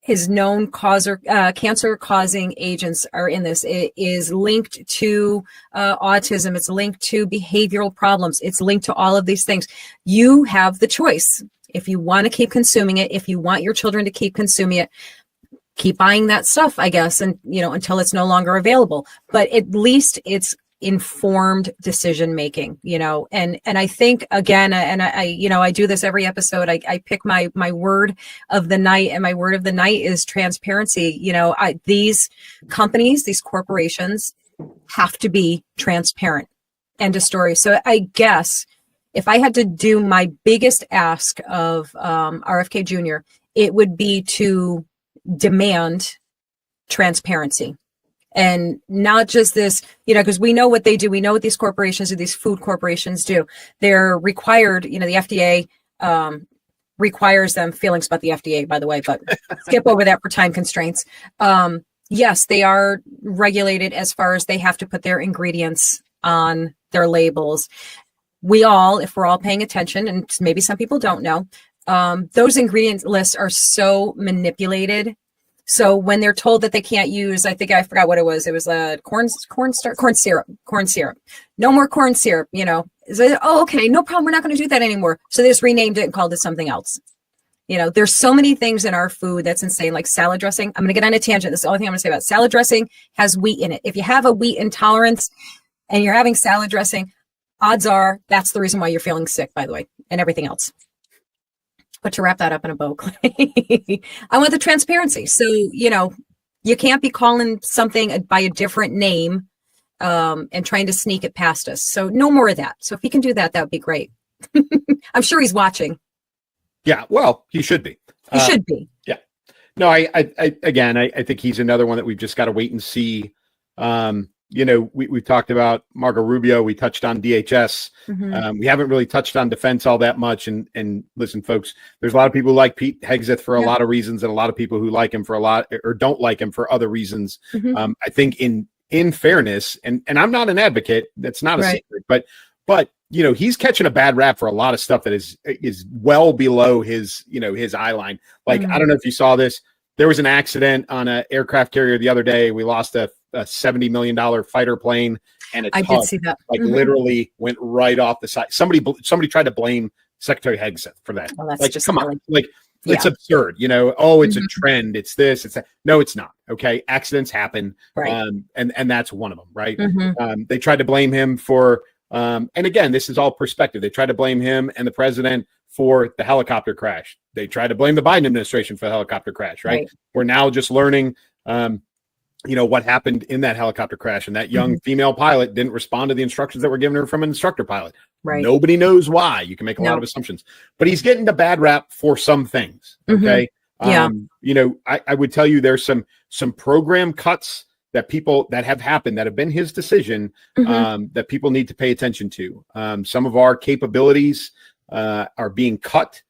is known cancer causing agents are in this. It is linked to autism. It's linked to behavioral problems. It's linked to all of these things. You have the choice. If you want to keep consuming it, if you want your children to keep consuming it, keep buying that stuff, I guess, and, you know, until it's no longer available. But at least it's informed decision making, you know, and I think, again, and I you know, I do this every episode. I pick my word of the night, and my word of the night is transparency. You know, these companies, these corporations have to be transparent. End of story. So I guess if I had to do my biggest ask of RFK Jr., it would be to demand transparency. And not just this, you know, because we know what they do. We know what these corporations do, these food corporations do. They're required, you know, the FDA requires them, feelings about the FDA, by the way, but skip over that for time constraints. Yes, they are regulated as far as they have to put their ingredients on their labels. We all, if we're all paying attention, and maybe some people don't know, those ingredient lists are so manipulated. So when they're told that they can't use, I forgot what it was. It was corn syrup. No more corn syrup, you know. Oh, okay, no problem. We're not going to do that anymore. So they just renamed it and called it something else. You know, there's so many things in our food that's insane, like salad dressing. I'm going to get on a tangent. This is the only thing I'm going to say about it. Salad dressing has wheat in it. If you have a wheat intolerance and you're having salad dressing, odds are that's the reason why you're feeling sick, by the way, and everything else. But to wrap that up in a bow, I want the transparency. So, you know, you can't be calling something by a different name and trying to sneak it past us. So no more of that. So if he can do that, that would be great. I'm sure he's watching. Yeah, well, he should be. He should be. Yeah. No, I think he's another one that we've just got to wait and see. You know, we talked about Marco Rubio. We touched on DHS. We haven't really touched on defense all that much. And listen, folks, there's a lot of people who like Pete Hegseth for a lot of reasons, and a lot of people who like him for a lot or don't like him for other reasons. I think in fairness, and I'm not an advocate. That's not a secret, but you know, he's catching a bad rap for a lot of stuff that is well below his, you know, his eye line. Like, I don't know if you saw this. There was an accident on an aircraft carrier the other day. We lost a $70 million fighter plane, and I did see that. Like literally went right off the side. Somebody tried to blame Secretary Hegseth for that. Well, that's like, just come on, like it's absurd. You know, oh, it's a trend. It's this. It's that. No, it's not. Okay, accidents happen, and that's one of them, right? They tried to blame him for, and again, this is all perspective. They tried to blame him and the president for the helicopter crash. They tried to blame the Biden administration for the helicopter crash, right? We're now just learning, you know, what happened in that helicopter crash, and that young female pilot didn't respond to the instructions that were given her from an instructor pilot. Nobody knows why. You can make a lot of assumptions, but he's getting the bad rap for some things. Okay. You know, I would tell you there's some program cuts that people that have happened that have been his decision, that people need to pay attention to. Some of our capabilities are being cut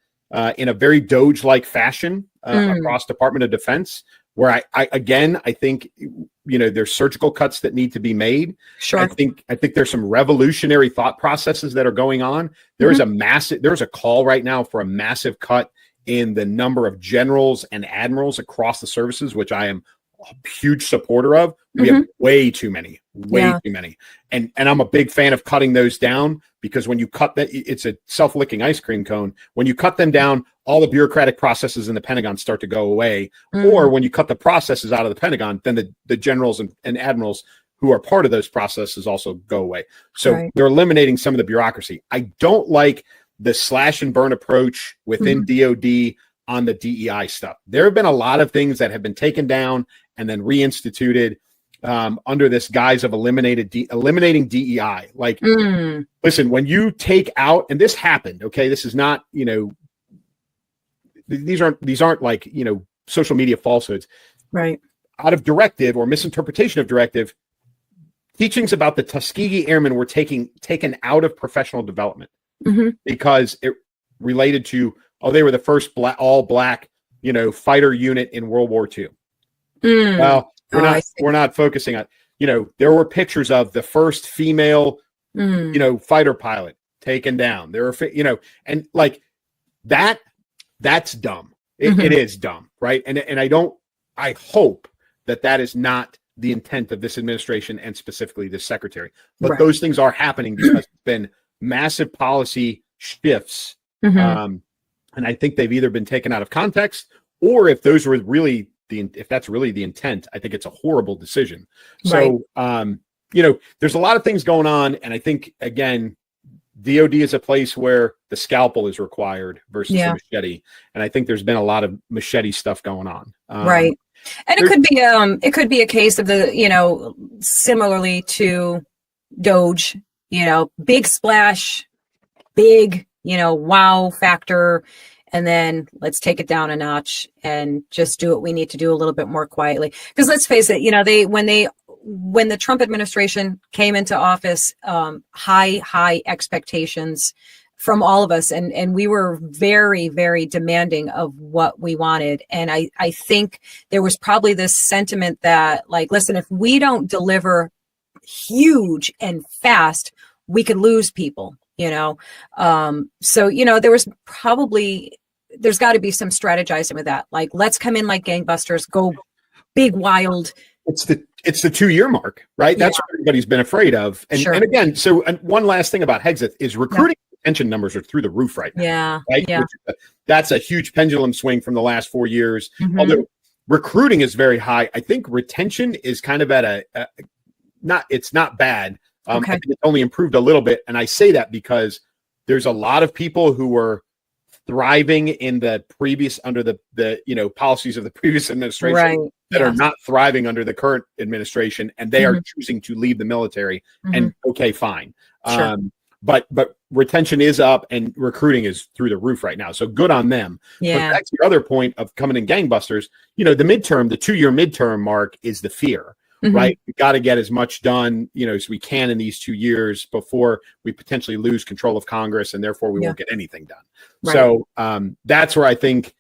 in a very Doge-like fashion across Department of Defense, where I think, you know, there's surgical cuts that need to be made. Sure. I think there's some revolutionary thought processes that are going on. There's a call right now for a massive cut in the number of generals and admirals across the services, which I am a huge supporter of. We have way too many way Yeah. too many. And I'm a big fan of cutting those down, because when you cut that, it's a self-licking ice cream cone. When you cut them down, all the bureaucratic processes in the Pentagon start to go away. Or when you cut the processes out of the Pentagon, then the generals and admirals who are part of those processes also go away. So Right. they're eliminating some of the bureaucracy. I don't like the slash and burn approach within DOD on the DEI stuff. There have been a lot of things that have been taken down and then reinstituted under this guise of eliminating DEI. Like, listen, when you take out, and this happened, okay, this is not, these aren't like, social media falsehoods. Right. Out of directive or misinterpretation of directive, teachings about the Tuskegee Airmen were taken out of professional development because it related to, they were the first all black, fighter unit in World War II. Well, we're not focusing on, there were pictures of the first female, fighter pilot taken down. There were, and like that's dumb. It is dumb. Right. And I hope that is not the intent of this administration and specifically this secretary, but those things are happening because it's been massive policy shifts. And I think they've either been taken out of context, or if those were really if that's really the intent, I think it's a horrible decision. So, there's a lot of things going on. And I think, again, DOD is a place where the scalpel is required versus the machete. And I think there's been a lot of machete stuff going on. Right. And it could be a case of the, similarly to Doge, big splash, big, wow factor. And then let's take it down a notch and just do what we need to do a little bit more quietly. Because let's face it, when the Trump administration came into office, high expectations from all of us. And we were very, very demanding of what we wanted. And I think there was probably this sentiment that, like, listen, if we don't deliver huge and fast, we could lose people. So, there's got to be some strategizing with that. Like, let's come in like gangbusters, go big, wild. It's the 2-year mark, right? That's what everybody's been afraid of. And, and again, and one last thing about Hegseth is recruiting retention numbers are through the roof right now. Yeah. Right? Yeah. That's a huge pendulum swing from the last 4 years. Although recruiting is very high, I think retention is kind of at it's not bad. I think it's only improved a little bit. And I say that because there's a lot of people who were thriving in the previous, under the policies of the previous administration that are not thriving under the current administration, and they are choosing to leave the military. And fine. But retention is up and recruiting is through the roof right now. So good on them. Yeah. But back to your other point of coming in gangbusters, the 2-year midterm mark is the fear. Right. We got to get as much done, as we can in these 2 years before we potentially lose control of Congress, and therefore we won't get anything done. Right. So that's where I think,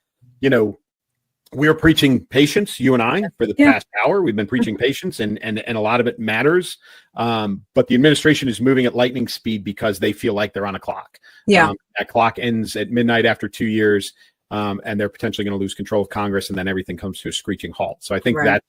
we're preaching patience, you and I, for the past hour. We've been preaching patience, and a lot of it matters. But the administration is moving at lightning speed because they feel like they're on a clock. Yeah. That clock ends at midnight after 2 years. And they're potentially going to lose control of Congress, and then everything comes to a screeching halt. So I think that's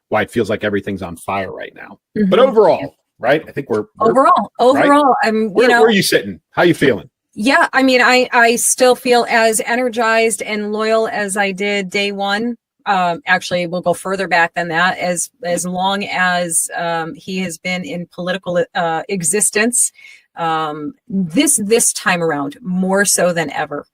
why it feels like everything's on fire right now. But overall, right? I think we're overall. Right? I'm, where are you sitting? How you feeling? Yeah, I mean, I still feel as energized and loyal as I did day one. Actually, we'll go further back than that. As long as he has been in political existence, this time around, more so than ever.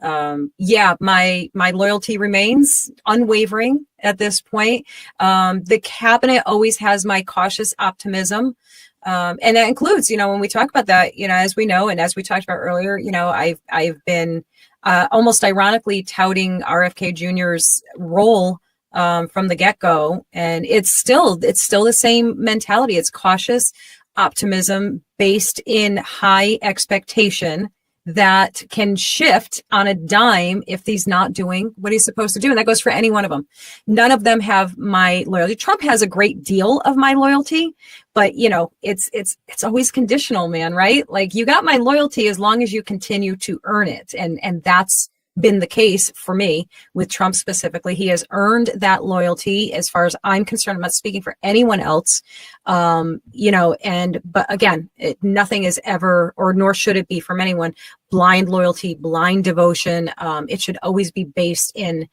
My loyalty remains unwavering at this point. The cabinet always has my cautious optimism. And that includes, when we talk about that, as we know, and as we talked about earlier, I've been almost ironically touting RFK Jr.'s role from the get-go. And it's still the same mentality. It's cautious optimism based in high expectation that can shift on a dime if he's not doing what he's supposed to do. And that goes for any one of them. None of them have my loyalty. Trump has a great deal of my loyalty, but it's always conditional, man, right? Like, you got my loyalty as long as you continue to earn it. And that's been the case for me with Trump specifically. He has earned that loyalty as far as I'm concerned. I'm not speaking for anyone else. But again, nothing is ever, or nor should it be from anyone, blind loyalty, blind devotion. It should always be based in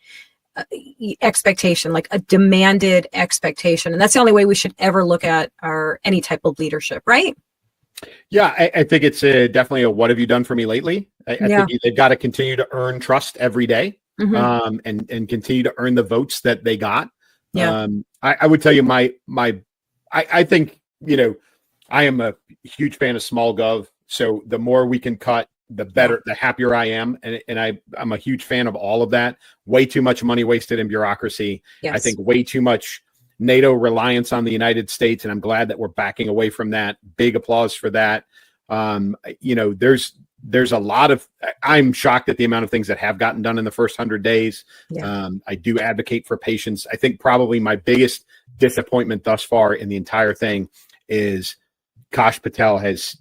expectation, like a demanded expectation. And that's the only way we should ever look at any type of leadership, right? Yeah, I think it's definitely a what have you done for me lately? I think they've got to continue to earn trust every day, and continue to earn the votes that they got. Yeah. I would tell you I think, I am a huge fan of small gov. So the more we can cut, the better, the happier I am. And I'm a huge fan of all of that. Way too much money wasted in bureaucracy. Yes. I think way too much NATO reliance on the United States, and I'm glad that we're backing away from that. Big applause for that. There's a lot of, I'm shocked at the amount of things that have gotten done in the first 100 days. Yeah. I do advocate for patience. I think probably my biggest disappointment thus far in the entire thing is Kash Patel has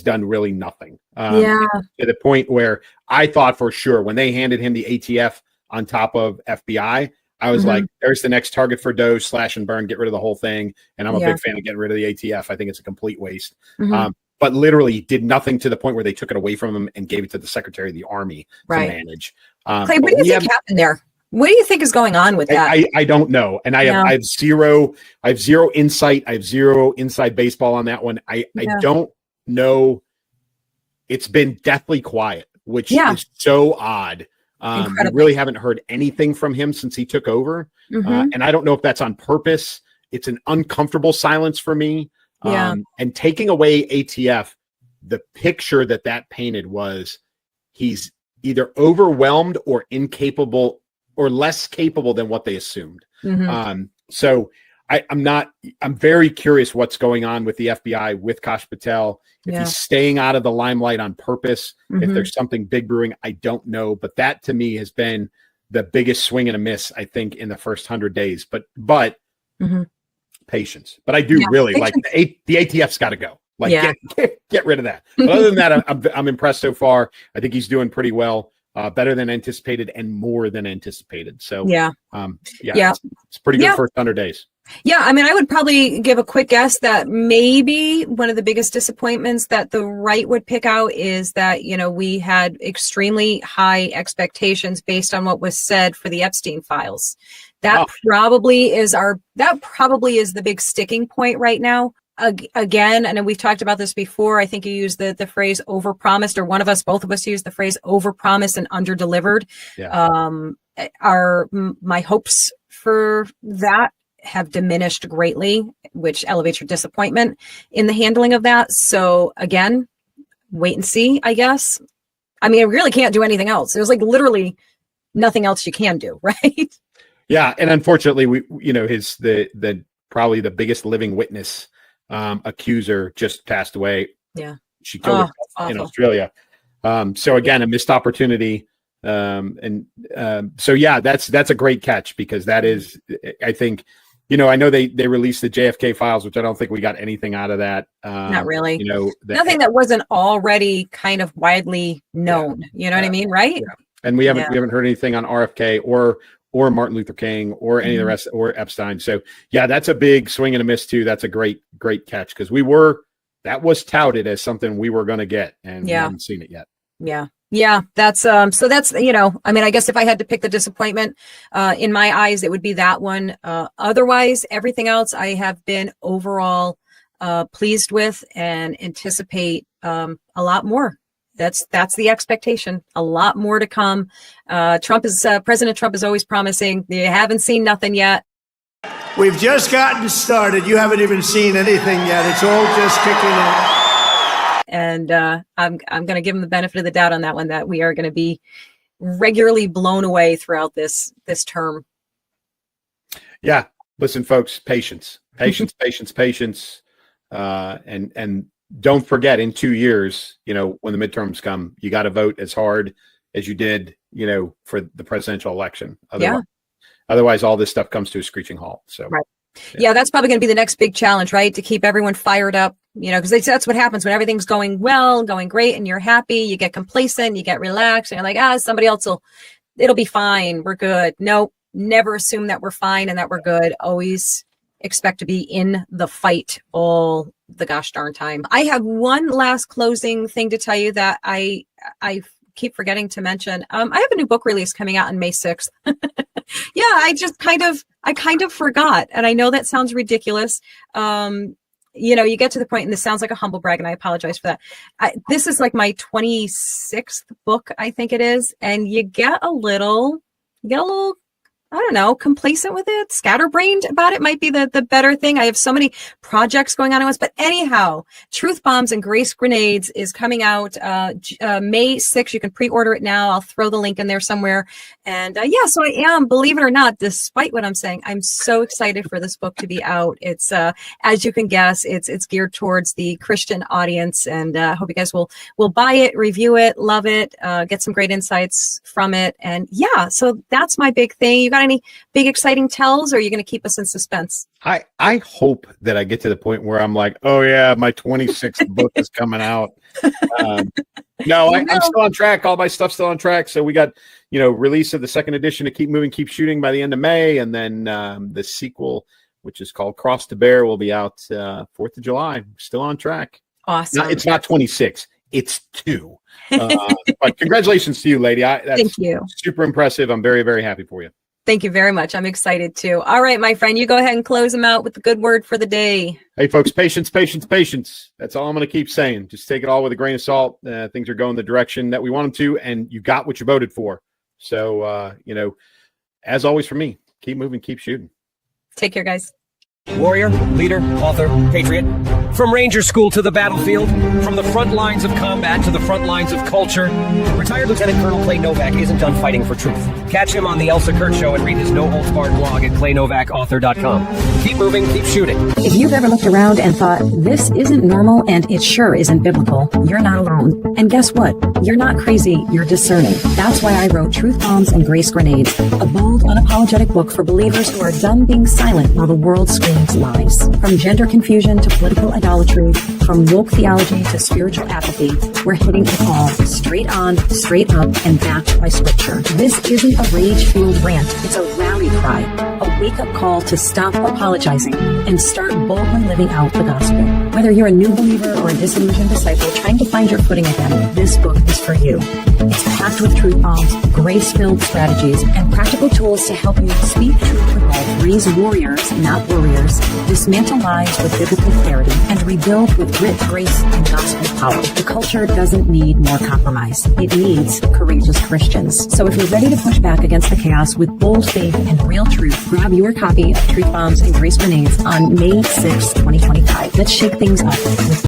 done really nothing. To the point where I thought for sure when they handed him the ATF on top of FBI, I was like, there's the next target for Doe, slash and burn, get rid of the whole thing. And I'm a big fan of getting rid of the ATF. I think it's a complete waste. But literally did nothing to the point where they took it away from him and gave it to the Secretary of the Army to manage. Clay, what do you think happened there? What do you think is going on with that? I don't know. And I have zero insight. I have zero inside baseball on that one. I don't know. It's been deathly quiet, which is so odd. We really haven't heard anything from him since he took over. And I don't know if that's on purpose. It's an uncomfortable silence for me. And taking away ATF, the picture that painted was he's either overwhelmed or incapable or less capable than what they assumed. So I'm very curious what's going on with the FBI, with Kash Patel. If he's staying out of the limelight on purpose, if there's something big brewing, I don't know. But that to me has been the biggest swing and a miss, I think, in the first 100 days. But patience. But I do really patience. Like the ATF's got to go. Like get rid of that. But other than that, I'm impressed so far. I think he's doing pretty well. Better than anticipated and more than anticipated. So it's pretty good first 100 days. Yeah, I mean, I would probably give a quick guess that maybe one of the biggest disappointments that the right would pick out is that, we had extremely high expectations based on what was said for the Epstein files. That probably is the big sticking point right now. Again, and we've talked about this before. I think you used the phrase overpromised, or both of us used the phrase overpromised and underdelivered. My hopes for that have diminished greatly, which elevates your disappointment in the handling of that. So again, wait and see, I guess. I mean, I really can't do anything else. There's like literally nothing else you can do, right? Yeah, and unfortunately, the probably the biggest living witness accuser just passed away. Yeah, she killed herself in Australia. So again, a missed opportunity. So that's a great catch, because that is, I think, I know they released the JFK files, which I don't think we got anything out of that. Not really. Nothing that wasn't already kind of widely known. You know what I mean, right? Yeah. And we haven't heard anything on RFK or Martin Luther King or any of the rest, or Epstein. So that's a big swing and a miss too. That's a great catch, because that was touted as something we were going to get, and we haven't seen it yet. Yeah, that's so that's, I mean, I guess if I had to pick the disappointment in my eyes, it would be that one. Otherwise, everything else I have been overall pleased with and anticipate a lot more. That's the expectation. A lot more to come. President Trump is always promising. You haven't seen nothing yet. We've just gotten started. You haven't even seen anything yet. It's all just kicking in. And I'm going to give him the benefit of the doubt on that one, that we are going to be regularly blown away throughout this term. Yeah. Listen, folks, patience. And don't forget, in 2 years, when the midterms come, you got to vote as hard as you did, for the presidential election. Otherwise, all this stuff comes to a screeching halt. So, right. Yeah, that's probably going to be the next big challenge, right? To keep everyone fired up because that's what happens when everything's going well, going great, and you're happy, you get complacent, you get relaxed, and you're like, somebody else it'll be fine. We're good. Nope. Never assume that we're fine and that we're good. Always expect to be in the fight all the gosh darn time. I have one last closing thing to tell you that I keep forgetting to mention. I have a new book release coming out on May 6th. Yeah, I kind of forgot. And I know that sounds ridiculous. You get to the point, and this sounds like a humble brag, and I apologize for that. This is like my 26th book, I think it is. And you get a little, I don't know, complacent with it, scatterbrained about it might be the better thing. I have so many projects going on at once. But anyhow, Truth Bombs and Grace Grenades is coming out May 6th. You can pre-order it now. I'll throw the link in there somewhere. And so I am, believe it or not, despite what I'm saying, I'm so excited for this book to be out. It's, as you can guess, it's geared towards the Christian audience. And I hope you guys will buy it, review it, love it, get some great insights from it. And so that's my big thing. You got any big exciting tells, or are you going to keep us in suspense? I hope that I get to the point where I'm like, oh yeah, my 26th book is coming out. No, I'm still on track. All my stuff's still on track. So we got, release of the second edition of Keep Moving, Keep Shooting by the end of May. And then the sequel, which is called Cross to Bear, will be out 4th of July. Still on track. Awesome. It's not 26. It's 2. But congratulations to you, lady. Thank you. Super impressive. I'm very, very happy for you. Thank you very much. I'm excited too. All right, my friend, you go ahead and close them out with the good word for the day. Hey, folks, patience, patience, patience. That's all I'm going to keep saying. Just take it all with a grain of salt. Things are going the direction that we want them to, and you got what you voted for. So, as always for me, keep moving, keep shooting. Take care, guys. Warrior, leader, author, patriot. From ranger school to the battlefield, from the front lines of combat to the front lines of culture, retired Lieutenant Colonel Clay Novak isn't done fighting for truth. Catch him on the Elsa Kurt Show and read his no-holds-barred blog at claynovacauthor.com. Keep moving, keep shooting. If you've ever looked around and thought, this isn't normal and it sure isn't biblical, you're not alone. And guess what? You're not crazy, you're discerning. That's why I wrote Truth Bombs and Grace Grenades, a bold, unapologetic book for believers who are done being silent while the world screams lies. From gender confusion to political idolatry, from woke theology to spiritual apathy, we're hitting it all straight on, straight up, and backed by scripture. This isn't a rage-fueled rant. It's a rally cry, a wake-up call to stop apologizing and start boldly living out the gospel. Whether you're a new believer or a disillusioned disciple trying to find your footing again, this book is for you. It's packed with truth bombs, grace-filled strategies, and practical tools to help you speak truth to love, raise warriors, not warriors, dismantle lies with biblical clarity, and rebuild with grit, grace, and gospel power. The culture doesn't need more compromise. It needs courageous Christians. So if you're ready to push back against the chaos with bold faith and real truth, grab your copy of Truth Bombs and Grace Grenades on May 6, 2025. Let's shake things up with